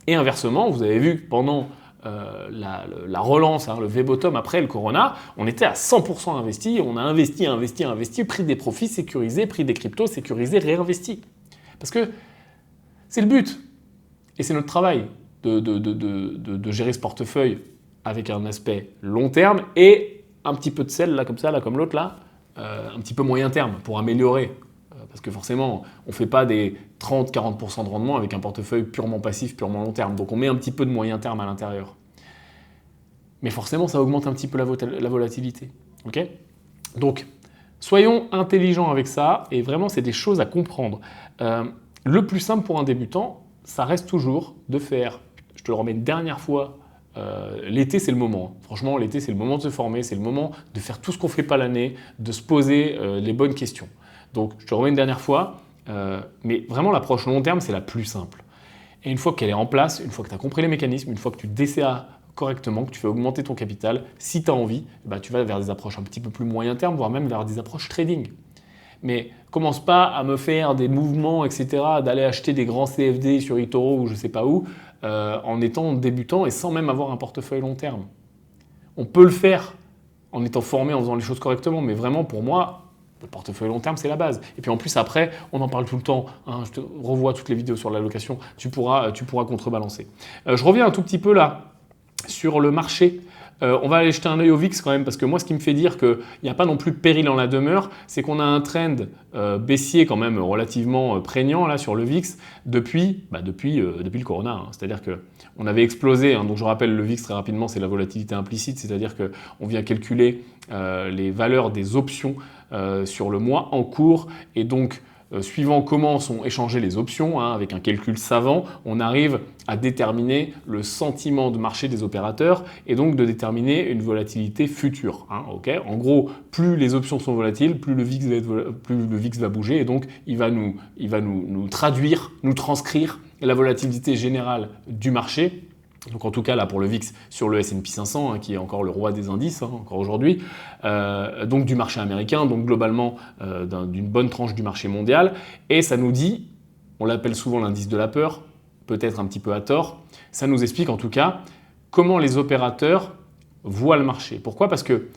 Et inversement, vous avez vu que pendant la relance, le V-bottom après le Corona, on était à 100% investi, on a investi, pris des profits sécurisés, pris des cryptos sécurisés, réinvestis. Parce que c'est le but, et c'est notre travail de gérer ce portefeuille avec un aspect long terme et un petit peu de sel, là comme ça, là comme l'autre, là, un petit peu moyen terme pour améliorer. Parce que forcément, on ne fait pas des 30-40% de rendement avec un portefeuille purement passif, purement long terme. Donc on met un petit peu de moyen terme à l'intérieur. mais forcément ça augmente un petit peu la volatilité. Okay, donc, soyons intelligents avec ça, et vraiment c'est des choses à comprendre. Le plus simple pour un débutant, ça reste toujours de faire, je te le remets une dernière fois, l'été c'est le moment. Franchement, l'été c'est le moment de se former, c'est le moment de faire tout ce qu'on ne fait pas l'année, de se poser les bonnes questions. Donc, je te le remets une dernière fois, mais vraiment l'approche long terme c'est la plus simple. Et une fois qu'elle est en place, une fois que tu as compris les mécanismes, une fois que tu DCA correctement, que tu fais augmenter ton capital, si tu as envie, tu vas vers des approches un petit peu plus moyen terme, voire même vers des approches trading. Mais commence pas à me faire des mouvements, etc., d'aller acheter des grands CFD sur eToro ou je ne sais pas où, en étant débutant et sans même avoir un portefeuille long terme. On peut le faire en étant formé, en faisant les choses correctement, mais vraiment pour moi, le portefeuille long terme, c'est la base. Et puis en plus, après, on en parle tout le temps. Hein, je te revois toutes les vidéos sur l'allocation. Tu pourras contrebalancer. Je reviens un tout petit peu là sur le marché. On va aller jeter un œil au VIX quand même, parce que moi, ce qui me fait dire qu'il n'y a pas non plus péril en la demeure, c'est qu'on a un trend baissier quand même relativement prégnant là sur le VIX depuis le Corona. Hein. C'est-à-dire qu'on avait explosé. Hein, donc je rappelle, le VIX très rapidement, c'est la volatilité implicite, c'est-à-dire qu'on vient calculer les valeurs des options sur le mois en cours, et donc suivant comment sont échangées les options, hein, avec un calcul savant, on arrive à déterminer le sentiment de marché des opérateurs et donc de déterminer une volatilité future. Hein, okay, en gros, plus les options sont volatiles, plus le VIX va bouger, et donc il va nous traduire, nous transcrire la volatilité générale du marché. Donc en tout cas là pour le VIX sur le S&P 500 hein, qui est encore le roi des indices encore aujourd'hui, donc du marché américain, donc globalement d'une bonne tranche du marché mondial, et ça nous dit, on l'appelle souvent l'indice de la peur, peut-être un petit peu à tort, ça nous explique en tout cas comment les opérateurs voient le marché. Pourquoi ? Parce que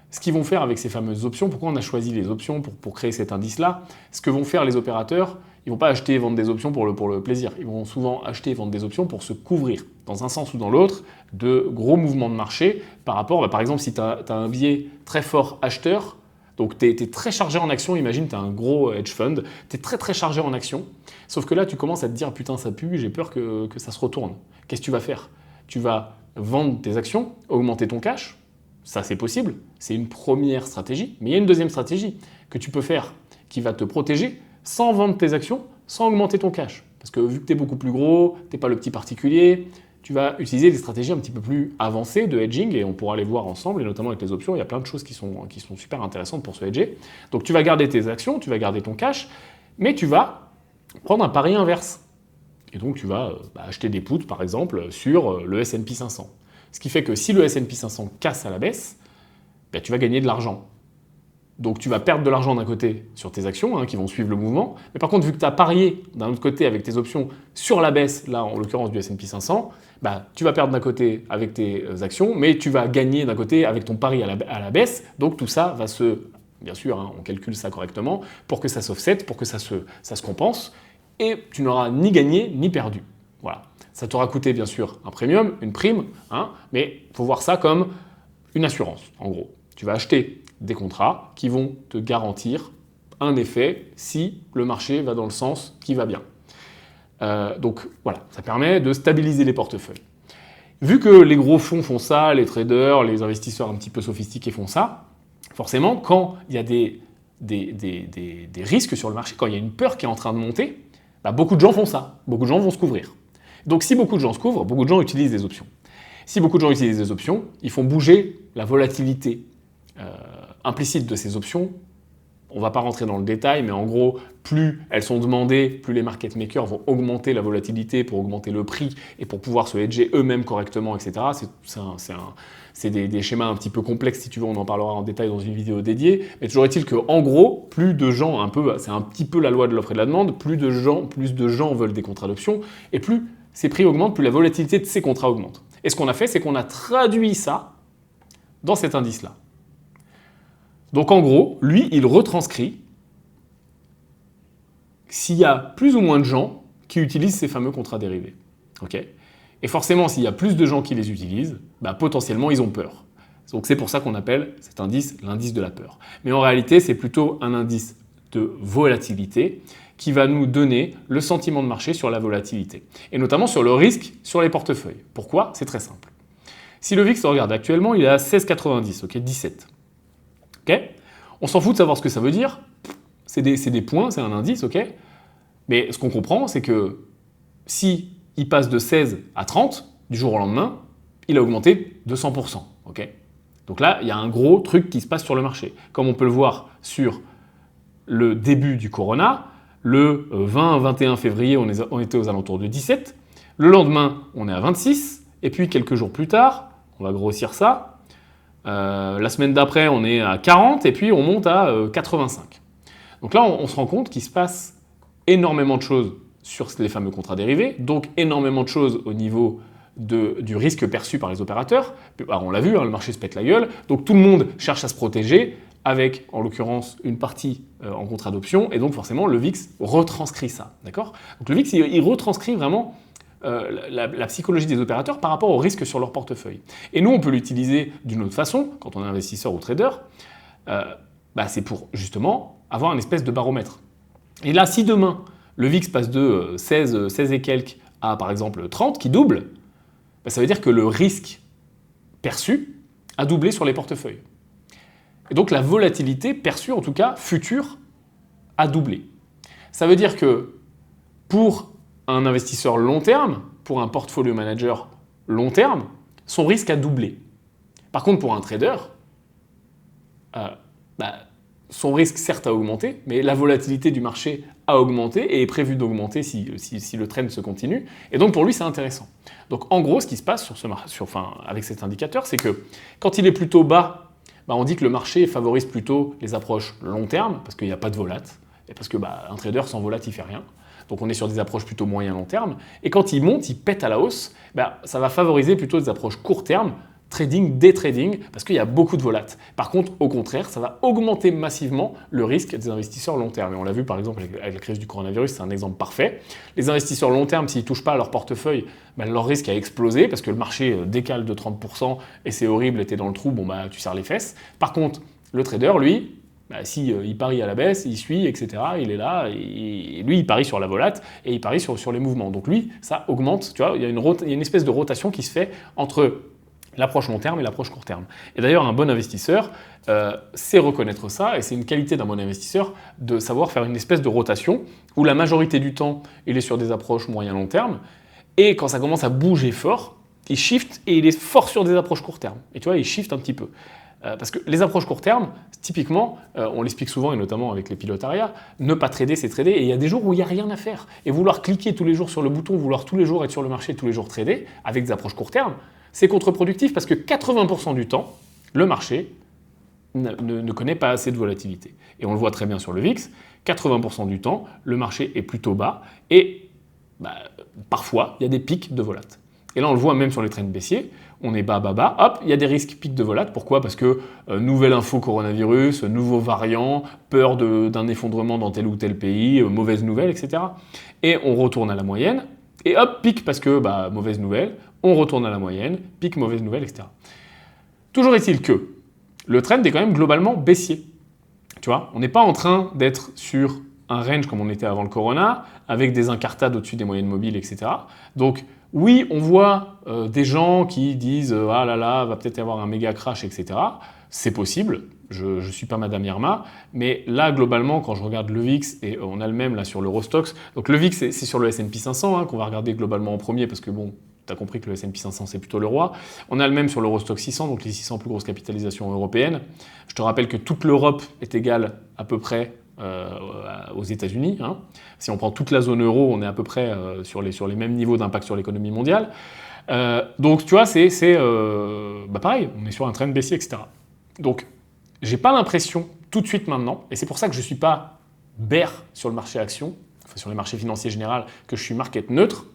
ce qu'ils vont faire avec ces fameuses options, pourquoi on a choisi les options pour créer cet indice-là, ce que vont faire les opérateurs, ils ne vont pas acheter et vendre des options pour le plaisir. Ils vont souvent acheter et vendre des options pour se couvrir, dans un sens ou dans l'autre, de gros mouvements de marché par rapport, par exemple, si tu as un biais très fort acheteur, donc tu es très chargé en actions, imagine tu as un gros hedge fund, tu es très très chargé en actions, sauf que là tu commences à te dire putain ça pue, j'ai peur que ça se retourne. Qu'est-ce que tu vas faire ? Tu vas vendre tes actions, augmenter ton cash. Ça, c'est possible, c'est une première stratégie. Mais il y a une deuxième stratégie que tu peux faire qui va te protéger sans vendre tes actions, sans augmenter ton cash. Parce que vu que tu es beaucoup plus gros, tu n'es pas le petit particulier, tu vas utiliser des stratégies un petit peu plus avancées de hedging, et on pourra les voir ensemble, et notamment avec les options, il y a plein de choses qui sont super intéressantes pour se hedger. Donc tu vas garder tes actions, tu vas garder ton cash, mais tu vas prendre un pari inverse. Et donc tu vas acheter des puts, par exemple, sur le S&P 500. Ce qui fait que si le S&P 500 casse à la baisse, tu vas gagner de l'argent. Donc tu vas perdre de l'argent d'un côté sur tes actions qui vont suivre le mouvement. Mais par contre, vu que tu as parié d'un autre côté avec tes options sur la baisse, là en l'occurrence du S&P 500, tu vas perdre d'un côté avec tes actions, mais tu vas gagner d'un côté avec ton pari à la baisse. Donc tout ça va bien sûr, on calcule ça correctement, pour que ça s'offset, pour que ça se compense. Et tu n'auras ni gagné ni perdu. Voilà. Ça t'aura coûté bien sûr un premium, une prime, mais il faut voir ça comme une assurance, en gros. Tu vas acheter des contrats qui vont te garantir un effet si le marché va dans le sens qui va bien. Donc voilà, ça permet de stabiliser les portefeuilles. Vu que les gros fonds font ça, les traders, les investisseurs un petit peu sophistiqués font ça, forcément, quand il y a des risques sur le marché, quand il y a une peur qui est en train de monter, beaucoup de gens font ça, beaucoup de gens vont se couvrir. Donc si beaucoup de gens se couvrent, beaucoup de gens utilisent des options. Si beaucoup de gens utilisent des options, ils font bouger la volatilité implicite de ces options. On ne va pas rentrer dans le détail, mais en gros, plus elles sont demandées, plus les market makers vont augmenter la volatilité pour augmenter le prix et pour pouvoir se hedger eux-mêmes correctement, etc. C'est des schémas un petit peu complexes, si tu veux, on en parlera en détail dans une vidéo dédiée. Mais toujours est-il qu'en gros, plus de gens, c'est un petit peu la loi de l'offre et de la demande, plus de gens veulent des contrats d'options, et plus ces prix augmentent, plus la volatilité de ces contrats augmente. Et ce qu'on a fait, c'est qu'on a traduit ça dans cet indice-là. Donc en gros, lui, il retranscrit s'il y a plus ou moins de gens qui utilisent ces fameux contrats dérivés. Okay, et forcément, s'il y a plus de gens qui les utilisent, potentiellement, ils ont peur. Donc c'est pour ça qu'on appelle cet indice l'indice de la peur. Mais en réalité, c'est plutôt un indice de volatilité qui va nous donner le sentiment de marché sur la volatilité. Et notamment sur le risque sur les portefeuilles. Pourquoi ? C'est très simple. Si le VIX, regarde, actuellement, il est à 16,90, ok, 17. Ok, on s'en fout de savoir ce que ça veut dire. C'est des points, c'est un indice, ok. Mais ce qu'on comprend, c'est que si il passe de 16 à 30, du jour au lendemain, il a augmenté de 100%. Ok, donc là, il y a un gros truc qui se passe sur le marché. Comme on peut le voir sur le début du Corona, le 20-21 février, on était aux alentours de 17. Le lendemain, on est à 26. Et puis quelques jours plus tard, on va grossir ça. La semaine d'après, on est à 40 et puis on monte à 85. Donc là, on se rend compte qu'il se passe énormément de choses sur les fameux contrats dérivés, donc énormément de choses au niveau du risque perçu par les opérateurs. Alors on l'a vu, hein, le marché se pète la gueule, donc tout le monde cherche à se protéger avec, en l'occurrence, une partie en contrat d'option, et donc forcément le VIX retranscrit ça. D'accord ? Donc le VIX, il retranscrit vraiment la psychologie des opérateurs par rapport au risque sur leur portefeuille. Et nous, on peut l'utiliser d'une autre façon, quand on est investisseur ou trader, c'est pour justement avoir une espèce de baromètre. Et là, si demain, le VIX passe de 16 et quelques à, par exemple, 30, qui double, ça veut dire que le risque perçu a doublé sur les portefeuilles. Et donc la volatilité perçue, en tout cas future, a doublé. Ça veut dire que pour un investisseur long terme, pour un portfolio manager long terme, son risque a doublé. Par contre, pour un trader, son risque certes a augmenté, mais la volatilité du marché a augmenté et est prévue d'augmenter si le trend se continue. Et donc pour lui, c'est intéressant. Donc en gros, ce qui se passe avec cet indicateur, c'est que quand il est plutôt bas, on dit que le marché favorise plutôt les approches long terme, parce qu'il n'y a pas de volat, et parce que un trader sans volat, il ne fait rien. Donc on est sur des approches plutôt moyen-long terme. Et quand il monte, il pète à la hausse, ça va favoriser plutôt des approches court terme, trading, day trading, parce qu'il y a beaucoup de volat. Par contre, au contraire, ça va augmenter massivement le risque des investisseurs long terme. Et on l'a vu par exemple avec la crise du coronavirus, c'est un exemple parfait. Les investisseurs long terme, s'ils ne touchent pas à leur portefeuille, leur risque a explosé parce que le marché décale de 30% et c'est horrible, et t'es dans le trou, tu serres les fesses. Par contre, le trader, lui, il parie à la baisse, il suit, etc., il est là, et lui, il parie sur la volate et il parie sur les mouvements. Donc lui, ça augmente, tu vois, il y a une espèce de rotation qui se fait entre l'approche long terme et l'approche court terme. Et d'ailleurs, un bon investisseur sait reconnaître ça, et c'est une qualité d'un bon investisseur de savoir faire une espèce de rotation où la majorité du temps, il est sur des approches moyen-long terme, et quand ça commence à bouger fort, il shift et il est fort sur des approches court terme. Et tu vois, il shift un petit peu. Parce que les approches court terme, typiquement, on l'explique souvent, et notamment avec les pilotariats, ne pas trader, c'est trader, et il y a des jours où il n'y a rien à faire. Et vouloir cliquer tous les jours sur le bouton, vouloir tous les jours être sur le marché, tous les jours trader, avec des approches court terme, c'est contre-productif parce que 80% du temps, le marché ne connaît pas assez de volatilité. Et on le voit très bien sur le VIX, 80% du temps, le marché est plutôt bas et parfois, il y a des pics de volat. Et là, on le voit même sur les trends baissiers, on est bas, hop, il y a des risques pics de volat. Pourquoi ? Parce que nouvelle info coronavirus, nouveau variant, peur d'un effondrement dans tel ou tel pays, mauvaise nouvelle, etc. Et on retourne à la moyenne, et hop, pic parce que mauvaise nouvelle, on retourne à la moyenne, pic, mauvaise nouvelle, etc. Toujours est-il que le trend est quand même globalement baissier. Tu vois, on n'est pas en train d'être sur un range comme on était avant le corona, avec des incartades au-dessus des moyennes mobiles, etc. Donc oui, on voit des gens qui disent « Ah là là, va peut-être y avoir un méga crash, etc. » C'est possible, je ne suis pas Madame Irma, mais là, globalement, quand je regarde le VIX, et on a le même là sur l'Eurostoxx, donc le VIX, c'est sur le S&P 500 qu'on va regarder globalement en premier, parce que bon, tu as compris que le S&P 500, c'est plutôt le roi. On a le même sur l'Eurostoxx 600, donc les 600 plus grosses capitalisations européennes. Je te rappelle que toute l'Europe est égale à peu près aux États-Unis. Si on prend toute la zone euro, on est à peu près sur les mêmes niveaux d'impact sur l'économie mondiale. Donc tu vois, c'est pareil, on est sur un trend baissier, etc. Donc j'ai pas l'impression tout de suite maintenant, et c'est pour ça que je suis pas bear sur le marché action, enfin sur les marchés financiers général, que je suis market neutre.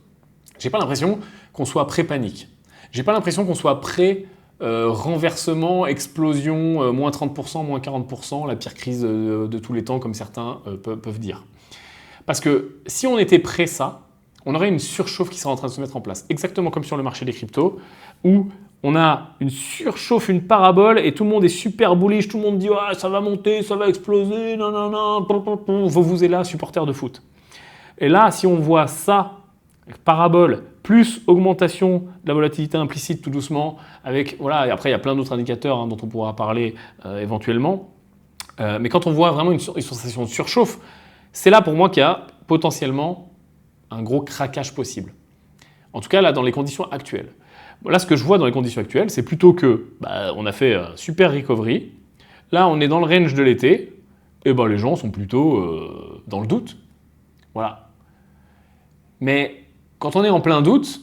J'ai pas l'impression qu'on soit pré-panique. J'ai pas l'impression qu'on soit pré renversement, explosion, moins 30%, moins 40%, la pire crise de tous les temps, comme certains peuvent dire. Parce que si on était prêt ça, on aurait une surchauffe qui serait en train de se mettre en place. Exactement comme sur le marché des cryptos, où on a une surchauffe, une parabole, et tout le monde est super bullish, tout le monde dit « Ah, ça va monter, ça va exploser, non, vous êtes là, supporters de foot ». Et là, si on voit ça parabole, plus augmentation de la volatilité implicite tout doucement, avec, voilà, et après il y a plein d'autres indicateurs dont on pourra parler éventuellement. Mais quand on voit vraiment une sensation de surchauffe, c'est là pour moi qu'il y a potentiellement un gros craquage possible. En tout cas, là, dans les conditions actuelles. Là, ce que je vois dans les conditions actuelles, c'est plutôt que on a fait un super recovery. Là, on est dans le range de l'été. Et les gens sont plutôt dans le doute. Voilà. Mais quand on est en plein doute,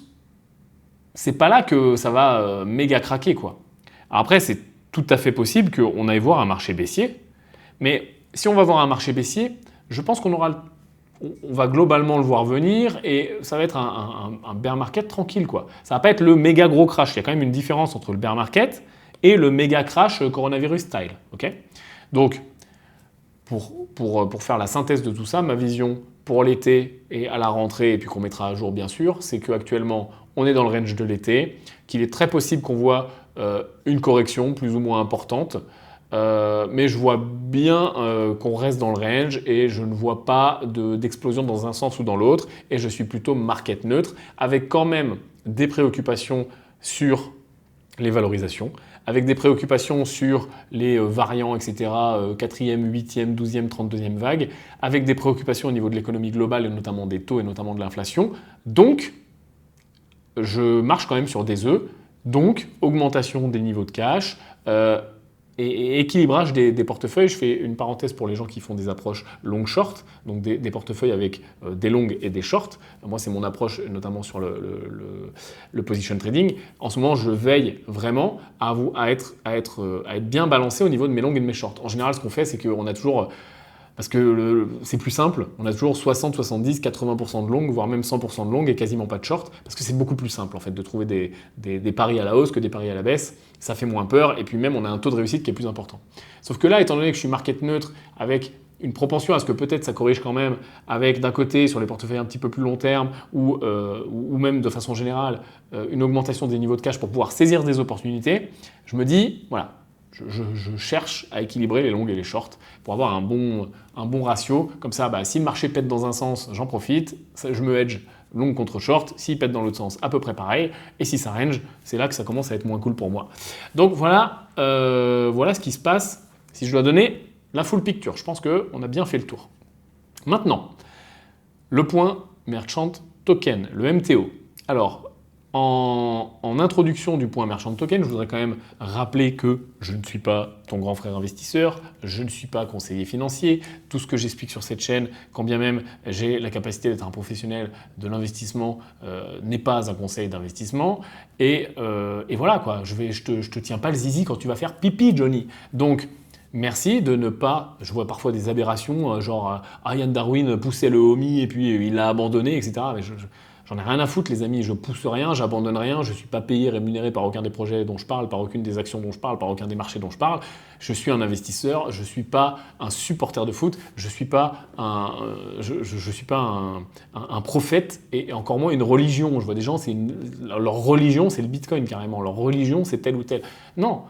c'est pas là que ça va méga craquer, quoi. Alors après, c'est tout à fait possible qu'on aille voir un marché baissier. Mais si on va voir un marché baissier, je pense qu'on va globalement le voir venir et ça va être un bear market tranquille, quoi. Ça va pas être le méga gros crash. Il y a quand même une différence entre le bear market et le méga crash coronavirus style. Okay, donc, pour faire la synthèse de tout ça, ma vision pour l'été et à la rentrée, et puis qu'on mettra à jour bien sûr, c'est qu'actuellement on est dans le range de l'été, qu'il est très possible qu'on voit une correction plus ou moins importante. Mais je vois bien qu'on reste dans le range et je ne vois pas d'explosion dans un sens ou dans l'autre et je suis plutôt market neutre avec quand même des préoccupations sur les valorisations, avec des préoccupations sur les variants, etc., 4e, 8e, 12e, 32e vague, avec des préoccupations au niveau de l'économie globale et notamment des taux et notamment de l'inflation. Donc, je marche quand même sur des œufs, donc augmentation des niveaux de cash, et équilibrage des portefeuilles. Je fais une parenthèse pour les gens qui font des approches long-short, donc des portefeuilles avec des longues et des shorts. Moi, c'est mon approche notamment sur le position trading. En ce moment, je veille vraiment à être bien balancé au niveau de mes longues et de mes shorts. En général, ce qu'on fait, c'est qu'on a toujours... Parce que c'est plus simple, on a toujours 60, 70, 80% de longues, voire même 100% de longues et quasiment pas de short, parce que c'est beaucoup plus simple en fait de trouver des paris à la hausse que des paris à la baisse. Ça fait moins peur et puis même on a un taux de réussite qui est plus important. Sauf que là, étant donné que je suis market neutre avec une propension à ce que peut-être ça corrige quand même, avec d'un côté sur les portefeuilles un petit peu plus long terme ou même de façon générale une augmentation des niveaux de cash pour pouvoir saisir des opportunités, je me dis, voilà, je cherche à équilibrer les longues et les shorts pour avoir un bon ratio. Comme ça, si le marché pète dans un sens, j'en profite, je me hedge long contre short. S'il pète dans l'autre sens, à peu près pareil. Et si ça range, c'est là que ça commence à être moins cool pour moi. Donc voilà ce qui se passe si je dois donner la full picture. Je pense qu'on a bien fait le tour. Maintenant, le point Merchant Token, le MTO. Alors, en introduction du point Merchant Token, je voudrais quand même rappeler que je ne suis pas ton grand frère investisseur, je ne suis pas conseiller financier. Tout ce que j'explique sur cette chaîne, quand bien même j'ai la capacité d'être un professionnel de l'investissement, n'est pas un conseil d'investissement. Et voilà quoi, je te tiens pas le zizi quand tu vas faire pipi, Johnny. Donc, merci de ne pas... Je vois parfois des aberrations, genre Ian Darwin poussait le homie et puis il l'a abandonné, etc. Mais j'en ai rien à foutre, les amis. Je pousse rien, j'abandonne rien. Je ne suis pas payé, rémunéré par aucun des projets dont je parle, par aucune des actions dont je parle, par aucun des marchés dont je parle. Je suis un investisseur. Je ne suis pas un supporter de foot. Je ne suis pas un prophète et encore moins une religion. Je vois des gens, leur religion, c'est le Bitcoin carrément. Leur religion, c'est tel ou tel. Non.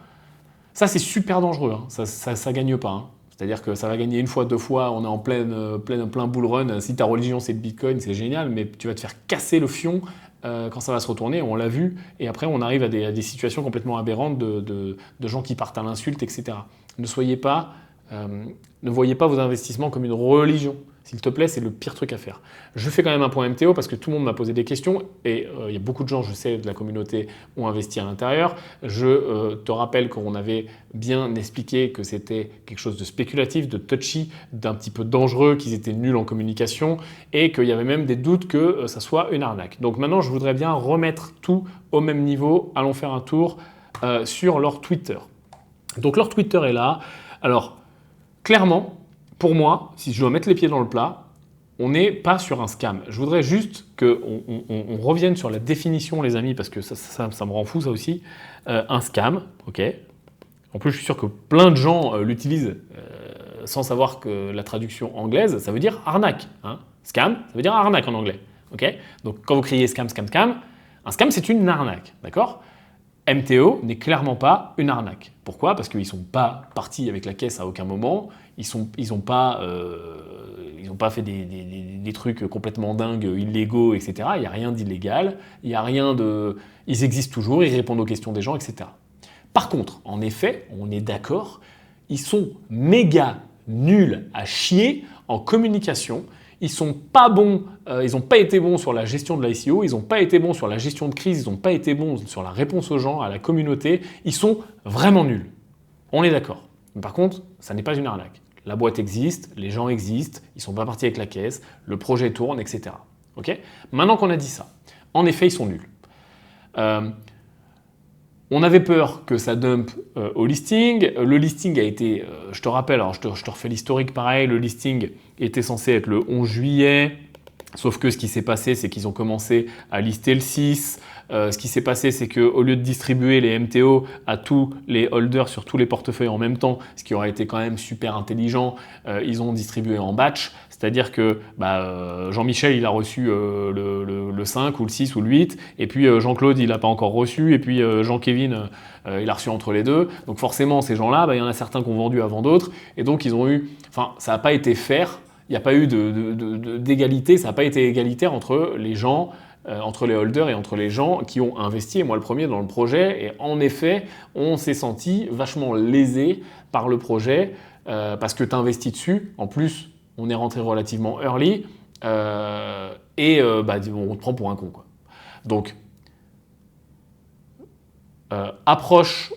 Ça, c'est super dangereux. Ça gagne pas. C'est-à-dire que ça va gagner une fois, deux fois, on est en plein bull run. Si ta religion c'est le Bitcoin, c'est génial, mais tu vas te faire casser le fion quand ça va se retourner. On l'a vu. Et après, on arrive à des situations complètement aberrantes de gens qui partent à l'insulte, etc. Ne voyez pas vos investissements comme une religion. S'il te plaît, c'est le pire truc à faire. Je fais quand même un point MTO parce que tout le monde m'a posé des questions et il y a beaucoup de gens, je sais, de la communauté ont investi à l'intérieur. Je te rappelle qu'on avait bien expliqué que c'était quelque chose de spéculatif, de touchy, d'un petit peu dangereux, qu'ils étaient nuls en communication et qu'il y avait même des doutes que ça soit une arnaque. Donc maintenant, je voudrais bien remettre tout au même niveau. Allons faire un tour sur leur Twitter. Donc leur Twitter est là. Alors, clairement, pour moi, si je dois mettre les pieds dans le plat, on n'est pas sur un scam. Je voudrais juste qu'on revienne sur la définition, les amis, parce que ça me rend fou, ça aussi. Un scam, ok. En plus, je suis sûr que plein de gens l'utilisent sans savoir que la traduction anglaise, ça veut dire arnaque. Hein. Scam, ça veut dire arnaque en anglais. Ok. Donc, quand vous criez scam, scam, scam, un scam, c'est une arnaque, d'accord. MTO n'est clairement pas une arnaque. Pourquoi? Parce qu'ils ne sont pas partis avec la caisse à aucun moment, ils n'ont pas fait des trucs complètement dingues, illégaux, etc. Il n'y a rien d'illégal, il n'y a rien de... Ils existent toujours, ils répondent aux questions des gens, etc. Par contre, en effet, on est d'accord, ils sont méga nuls à chier en communication. Ils sont pas bons, ils n'ont pas été bons sur la gestion de l'ICO, ils n'ont pas été bons sur la gestion de crise, ils n'ont pas été bons sur la réponse aux gens, à la communauté. Ils sont vraiment nuls. On est d'accord. Mais par contre, ça n'est pas une arnaque. La boîte existe, les gens existent, ils ne sont pas partis avec la caisse, le projet tourne, etc. Ok? Maintenant qu'on a dit ça, en effet, ils sont nuls. On avait peur que ça dump au listing. Le listing a été, je te rappelle, alors je te refais l'historique pareil, le listing était censé être le 11 juillet, sauf que ce qui s'est passé, c'est qu'ils ont commencé à lister le 6. Ce qui s'est passé, c'est qu'au lieu de distribuer les MTO à tous les holders sur tous les portefeuilles en même temps, ce qui aurait été quand même super intelligent, ils ont distribué en batch. C'est-à-dire que Jean-Michel, il a reçu le 5 ou le 6 ou le 8, et puis Jean-Claude, il n'a pas encore reçu, et puis Jean-Kévin, il a reçu entre les deux. Donc forcément, ces gens-là, il y en a certains qui ont vendu avant d'autres, et donc ils ont eu... Enfin, ça n'a pas été fair, il n'y a pas eu d'égalité, ça n'a pas été égalitaire entre les gens, entre les holders et entre les gens qui ont investi, et moi le premier, dans le projet. Et en effet, on s'est senti vachement lésé par le projet, parce que tu investis dessus, en plus... On est rentré relativement early on te prend pour un con, quoi. Donc, approche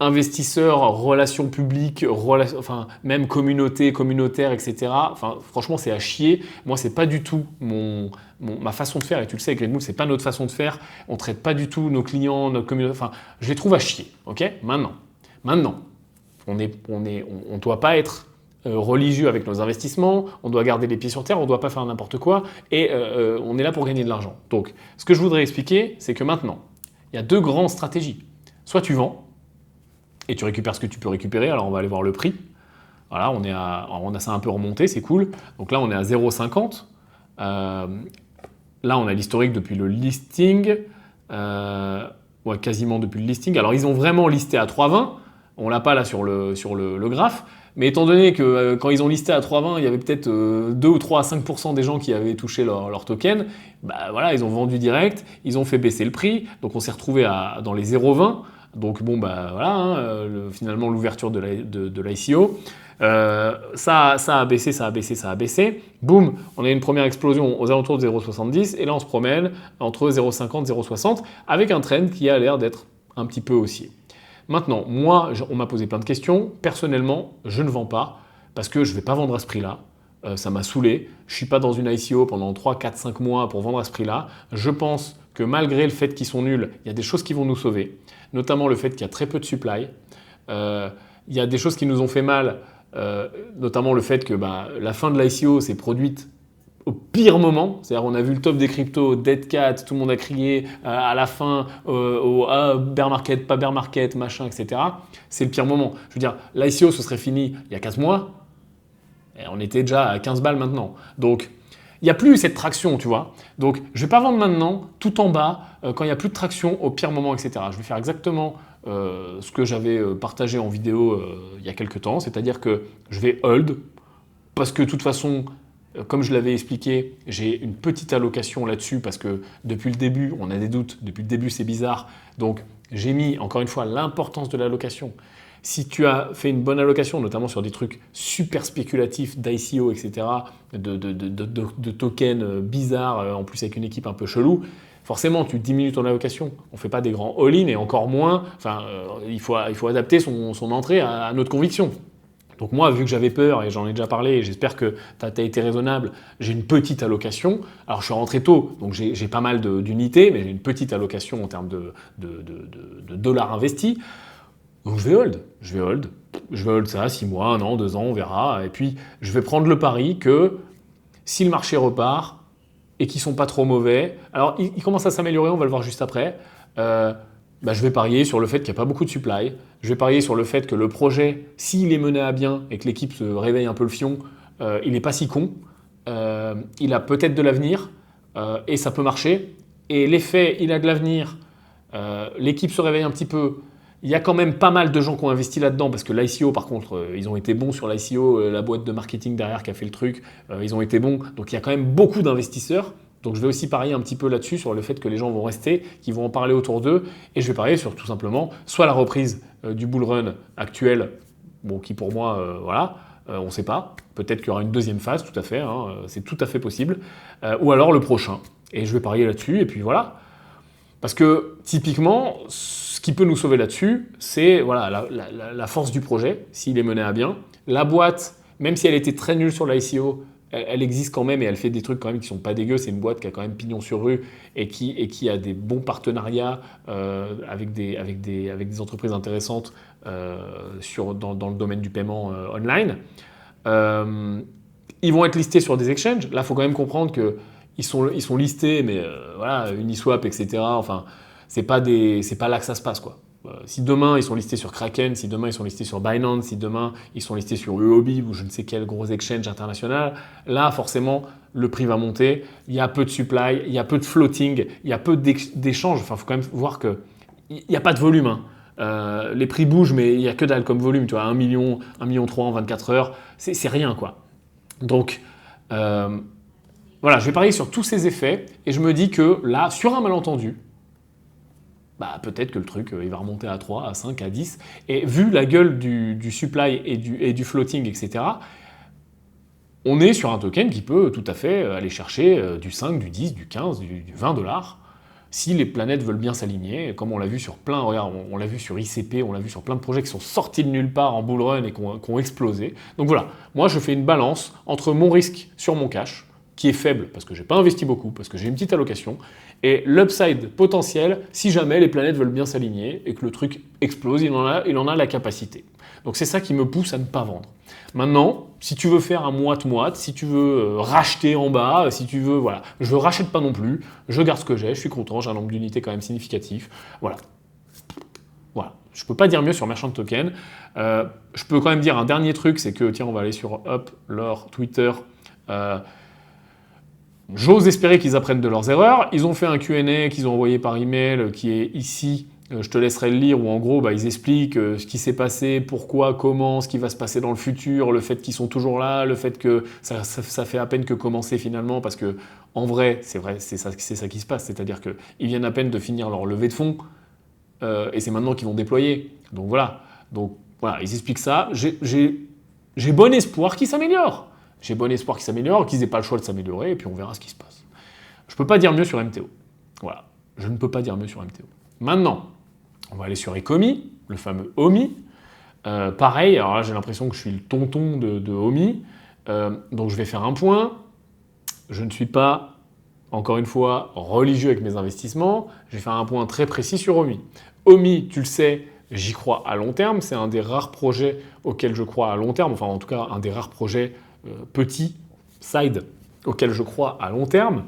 investisseur, relations publiques, même communautaire, etc. Enfin, franchement, c'est à chier. Moi, c'est pas du tout ma façon de faire. Et tu le sais, avec Redmove, c'est pas notre façon de faire. On traite pas du tout nos clients, notre communauté. Enfin, je les trouve à chier. Ok ? Maintenant, on doit pas être religieux avec nos investissements, on doit garder les pieds sur terre, on ne doit pas faire n'importe quoi, et on est là pour gagner de l'argent. Donc, ce que je voudrais expliquer, c'est que maintenant, il y a deux grandes stratégies. Soit tu vends, et tu récupères ce que tu peux récupérer, alors on va aller voir le prix. Voilà, on a ça un peu remonté, c'est cool. Donc là, on est à 0,50. Là, on a l'historique depuis le listing, quasiment depuis le listing. Alors, ils ont vraiment listé à 3,20, on ne l'a pas là sur le graphe. Mais étant donné que quand ils ont listé à 3,20, il y avait peut-être 2 ou 3 à 5% des gens qui avaient touché leur token, ils ont vendu direct, ils ont fait baisser le prix, donc on s'est retrouvé dans les 0,20. Donc finalement l'ouverture de l'ICO. Ça a baissé. Boum, on a une première explosion aux alentours de 0,70 et là on se promène entre 0,50 et 0,60 avec un trend qui a l'air d'être un petit peu haussier. Maintenant, moi, on m'a posé plein de questions. Personnellement, je ne vends pas parce que je ne vais pas vendre à ce prix-là. Ça m'a saoulé. Je ne suis pas dans une ICO pendant 3, 4, 5 mois pour vendre à ce prix-là. Je pense que malgré le fait qu'ils sont nuls, il y a des choses qui vont nous sauver, notamment le fait qu'il y a très peu de supply. Il y a des choses qui nous ont fait mal, notamment le fait que la fin de l'ICO s'est produite au pire moment, c'est-à-dire on a vu le top des cryptos, Dead Cat, tout le monde a crié à la fin bear market, pas bear market, machin, etc. C'est le pire moment. Je veux dire, l'ICO ce serait fini il y a 15 mois, et on était déjà à 15 balles maintenant. Donc, il n'y a plus cette traction, tu vois. Donc, je ne vais pas vendre maintenant, tout en bas, quand il n'y a plus de traction, au pire moment, etc. Je vais faire exactement ce que j'avais partagé en vidéo il y a quelques temps, c'est-à-dire que je vais hold, parce que de toute façon, comme je l'avais expliqué, j'ai une petite allocation là-dessus parce que depuis le début, on a des doutes. Depuis le début, c'est bizarre. Donc, j'ai mis, encore une fois, l'importance de l'allocation. Si tu as fait une bonne allocation, notamment sur des trucs super spéculatifs d'ICO, etc., de tokens bizarres, en plus avec une équipe un peu chelou, forcément, tu diminues ton allocation. On ne fait pas des grands all-in et encore moins. Il faut adapter son entrée à notre conviction. Donc moi, vu que j'avais peur, et j'en ai déjà parlé, et j'espère que tu as été raisonnable, j'ai une petite allocation. Alors je suis rentré tôt, donc j'ai pas mal d'unités, mais j'ai une petite allocation en termes de dollars investis. Donc je vais hold ça 6 mois, 1 an, 2 ans, on verra. Et puis je vais prendre le pari que si le marché repart et qu'ils sont pas trop mauvais, alors ils commencent à s'améliorer, on va le voir juste après. Je vais parier sur le fait qu'il n'y a pas beaucoup de supply. Je vais parier sur le fait que le projet, s'il est mené à bien et que l'équipe se réveille un peu le fion, il n'est pas si con. Il a peut-être de l'avenir et ça peut marcher. Et l'effet il a de l'avenir, L'équipe se réveille un petit peu. Il y a quand même pas mal de gens qui ont investi là-dedans parce que l'ICO, par contre, ils ont été bons sur l'ICO, la boîte de marketing derrière qui a fait le truc, ils ont été bons. Donc il y a quand même beaucoup d'investisseurs. Donc je vais aussi parier un petit peu là-dessus, sur le fait que les gens vont rester, qu'ils vont en parler autour d'eux. Et je vais parier sur tout simplement soit la reprise du bull run actuel, bon, qui pour moi, voilà, on ne sait pas. Peut-être qu'il y aura une deuxième phase, tout à fait, hein, c'est tout à fait possible. Ou alors le prochain. Et je vais parier là-dessus, et puis voilà. Parce que typiquement, ce qui peut nous sauver là-dessus, c'est voilà, la force du projet, s'il est mené à bien. La boîte, même si elle était très nulle sur l'ICO, elle existe quand même et elle fait des trucs quand même qui sont pas dégueux. C'est une boîte qui a quand même pignon sur rue et qui a des bons partenariats avec des entreprises intéressantes dans le domaine du paiement online. Ils vont être listés sur des exchanges. Là, il faut quand même comprendre que ils sont listés, mais voilà, Uniswap, etc. Enfin, c'est pas là que ça se passe, quoi. Si demain ils sont listés sur Kraken, si demain ils sont listés sur Binance, si demain ils sont listés sur Huobi ou je ne sais quel gros exchange international, là forcément le prix va monter. Il y a peu de supply, il y a peu de floating, il y a peu d'échanges. Enfin, il faut quand même voir que il n'y a pas de volume, hein. Les prix bougent, mais il n'y a que dalle comme volume. Tu vois, 1 million, 1,3 million en 24 heures, c'est rien, quoi. Donc voilà, je vais parier sur tous ces effets et je me dis que là, sur un malentendu, bah, peut-être que le truc il va remonter à 3, à 5, à 10. Et vu la gueule du supply et du floating, etc., on est sur un token qui peut tout à fait aller chercher du 5, du 10, du 15, du 20 dollars. Si les planètes veulent bien s'aligner, comme on l'a vu sur plein, regarde, on l'a vu sur ICP, on l'a vu sur plein de projets qui sont sortis de nulle part en bull run et qui ont explosé. Donc voilà, moi je fais une balance entre mon risque sur mon cash, qui est faible parce que je n'ai pas investi beaucoup, parce que j'ai une petite allocation, et l'upside potentiel si jamais les planètes veulent bien s'aligner et que le truc explose, il en a la capacité. Donc c'est ça qui me pousse à ne pas vendre. Maintenant, si tu veux faire un moite-moite, si tu veux racheter en bas, si tu veux, voilà, je ne rachète pas non plus, je garde ce que j'ai, je suis content, j'ai un nombre d'unités quand même significatif, voilà. Voilà, je ne peux pas dire mieux sur Merchant Token. Je peux quand même dire un dernier truc, c'est que, tiens, on va aller sur Up, leur Twitter. J'ose espérer qu'ils apprennent de leurs erreurs. Ils ont fait un Q&A qu'ils ont envoyé par email, qui est ici. Je te laisserai le lire, où en gros, ils expliquent ce qui s'est passé, pourquoi, comment, ce qui va se passer dans le futur, le fait qu'ils sont toujours là, le fait que ça fait à peine que commencer finalement, parce que en vrai, c'est ça qui se passe. C'est-à-dire qu'ils viennent à peine de finir leur levée de fonds, et c'est maintenant qu'ils vont déployer. Donc voilà, ils expliquent ça. J'ai bon espoir qu'ils s'améliorent. J'ai bon espoir qu'ils s'améliorent, qu'ils n'aient pas le choix de s'améliorer, et puis on verra ce qui se passe. Je ne peux pas dire mieux sur MTO. Voilà, je ne peux pas dire mieux sur MTO. Maintenant, on va aller sur Ecomi, le fameux Omi. Pareil, alors là j'ai l'impression que je suis le tonton de Omi, donc je vais faire un point. Je ne suis pas, encore une fois, religieux avec mes investissements. Je vais faire un point très précis sur Omi. Omi, tu le sais, j'y crois à long terme. C'est un des rares projets auxquels je crois à long terme, enfin en tout cas un des rares projets petits, side, auxquels je crois à long terme.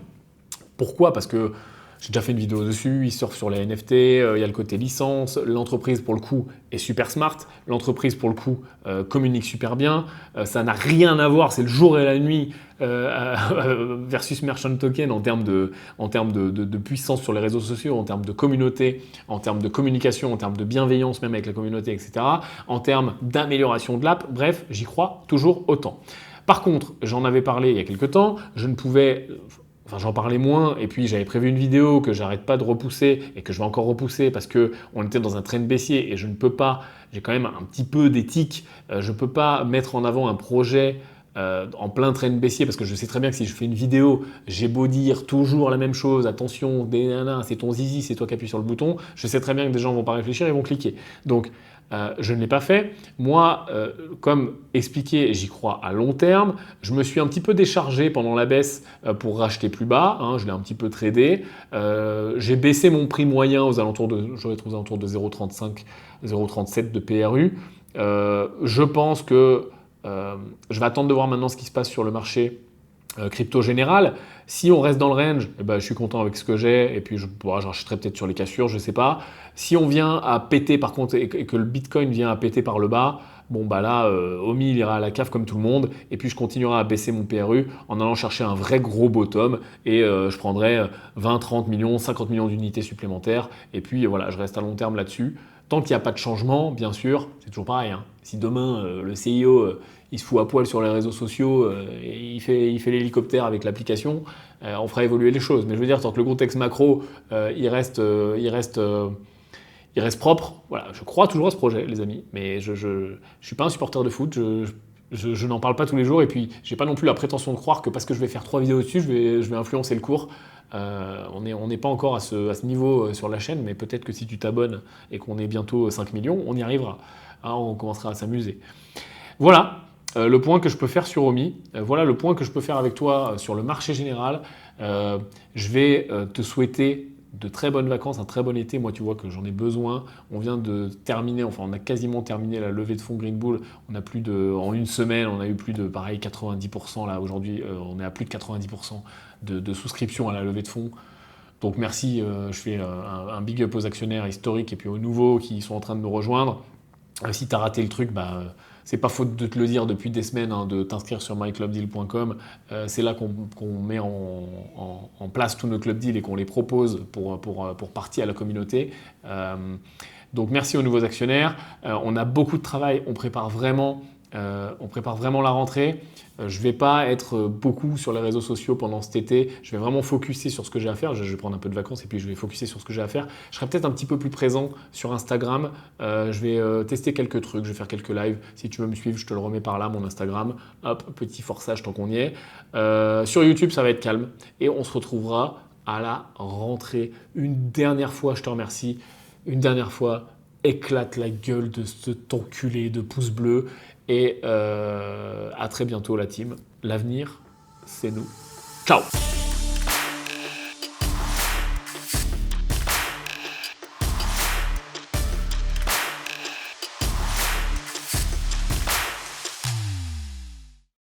Pourquoi ? Parce que j'ai déjà fait une vidéo dessus, ils surfent sur les NFT, il y a le côté licence, l'entreprise pour le coup est super smart, l'entreprise pour le coup communique super bien, ça n'a rien à voir, c'est le jour et la nuit versus Merchant Token en termes de puissance sur les réseaux sociaux, en termes de communauté, en termes de communication, en termes de bienveillance même avec la communauté, etc., en termes d'amélioration de l'app, bref, j'y crois toujours autant. Par contre, j'en avais parlé il y a quelques temps, j'en parlais moins, et puis j'avais prévu une vidéo que j'arrête pas de repousser et que je vais encore repousser parce qu'on était dans un trend baissier et je ne peux pas, j'ai quand même un petit peu d'éthique, je ne peux pas mettre en avant un projet en plein trend baissier parce que je sais très bien que si je fais une vidéo, j'ai beau dire toujours la même chose, attention, c'est ton zizi, c'est toi qui appuies sur le bouton, je sais très bien que des gens ne vont pas réfléchir, ils vont cliquer. Donc, je ne l'ai pas fait. Moi, comme expliqué, j'y crois à long terme. Je me suis un petit peu déchargé pendant la baisse pour racheter plus bas. Je l'ai un petit peu tradé. J'ai baissé mon prix moyen j'aurais trouvé aux alentours de 0,35, 0,37 de PRU. Je pense que je vais attendre de voir maintenant ce qui se passe sur le marché crypto générale. Si on reste dans le range, eh ben, je suis content avec ce que j'ai et puis je rachèterai peut-être sur les cassures, je ne sais pas. Si on vient à péter par contre et que le Bitcoin vient à péter par le bas, bon bah là, Omi il ira à la cave comme tout le monde et puis je continuerai à baisser mon PRU en allant chercher un vrai gros bottom et je prendrai 20, 30 millions, 50 millions d'unités supplémentaires et puis voilà, je reste à long terme là-dessus. Tant qu'il n'y a pas de changement, bien sûr, c'est toujours pareil, hein. Si demain le CIO il se fout à poil sur les réseaux sociaux et il fait l'hélicoptère avec l'application, on fera évoluer les choses. Mais je veux dire, tant que le contexte macro il reste propre, voilà, je crois toujours à ce projet, les amis. Mais je ne suis pas un supporter de foot, je n'en parle pas tous les jours et puis j'ai pas non plus la prétention de croire que parce que je vais faire 3 vidéos dessus, je vais influencer le cours. On n'est pas encore à ce niveau sur la chaîne, mais peut-être que si tu t'abonnes et qu'on est bientôt 5 millions, on y arrivera. Hein, on commencera à s'amuser. Voilà le point que je peux faire sur Omi. Voilà le point que je peux faire avec toi sur le marché général. Je vais te souhaiter de très bonnes vacances, un très bon été. Moi, tu vois que j'en ai besoin. On vient de terminer, enfin, on a quasiment terminé la levée de fonds Green Bull. En une semaine, on a eu plus de, pareil, 90%. Là, aujourd'hui, on est à plus de 90% de souscription à la levée de fonds. Donc, merci. Je fais un big up aux actionnaires historiques et puis aux nouveaux qui sont en train de nous rejoindre. Si tu as raté le truc, c'est pas faute de te le dire depuis des semaines, hein, de t'inscrire sur myclubdeal.com. C'est là qu'on met en place tous nos club deals et qu'on les propose pour partie à la communauté. Donc merci aux nouveaux actionnaires. On a beaucoup de travail, on prépare vraiment la rentrée. Je ne vais pas être beaucoup sur les réseaux sociaux pendant cet été. Je vais vraiment focuser sur ce que j'ai à faire. Je vais prendre un peu de vacances et puis je vais focuser sur ce que j'ai à faire. Je serai peut-être un petit peu plus présent sur Instagram. Je vais tester quelques trucs. Je vais faire quelques lives. Si tu veux me suivre, je te le remets par là, mon Instagram. Hop, petit forçage tant qu'on y est. Sur YouTube, ça va être calme. Et on se retrouvera à la rentrée. Une dernière fois, je te remercie. Une dernière fois, éclate la gueule de cet enculé de pouce bleu. Et à très bientôt la team. L'avenir, c'est nous. Ciao!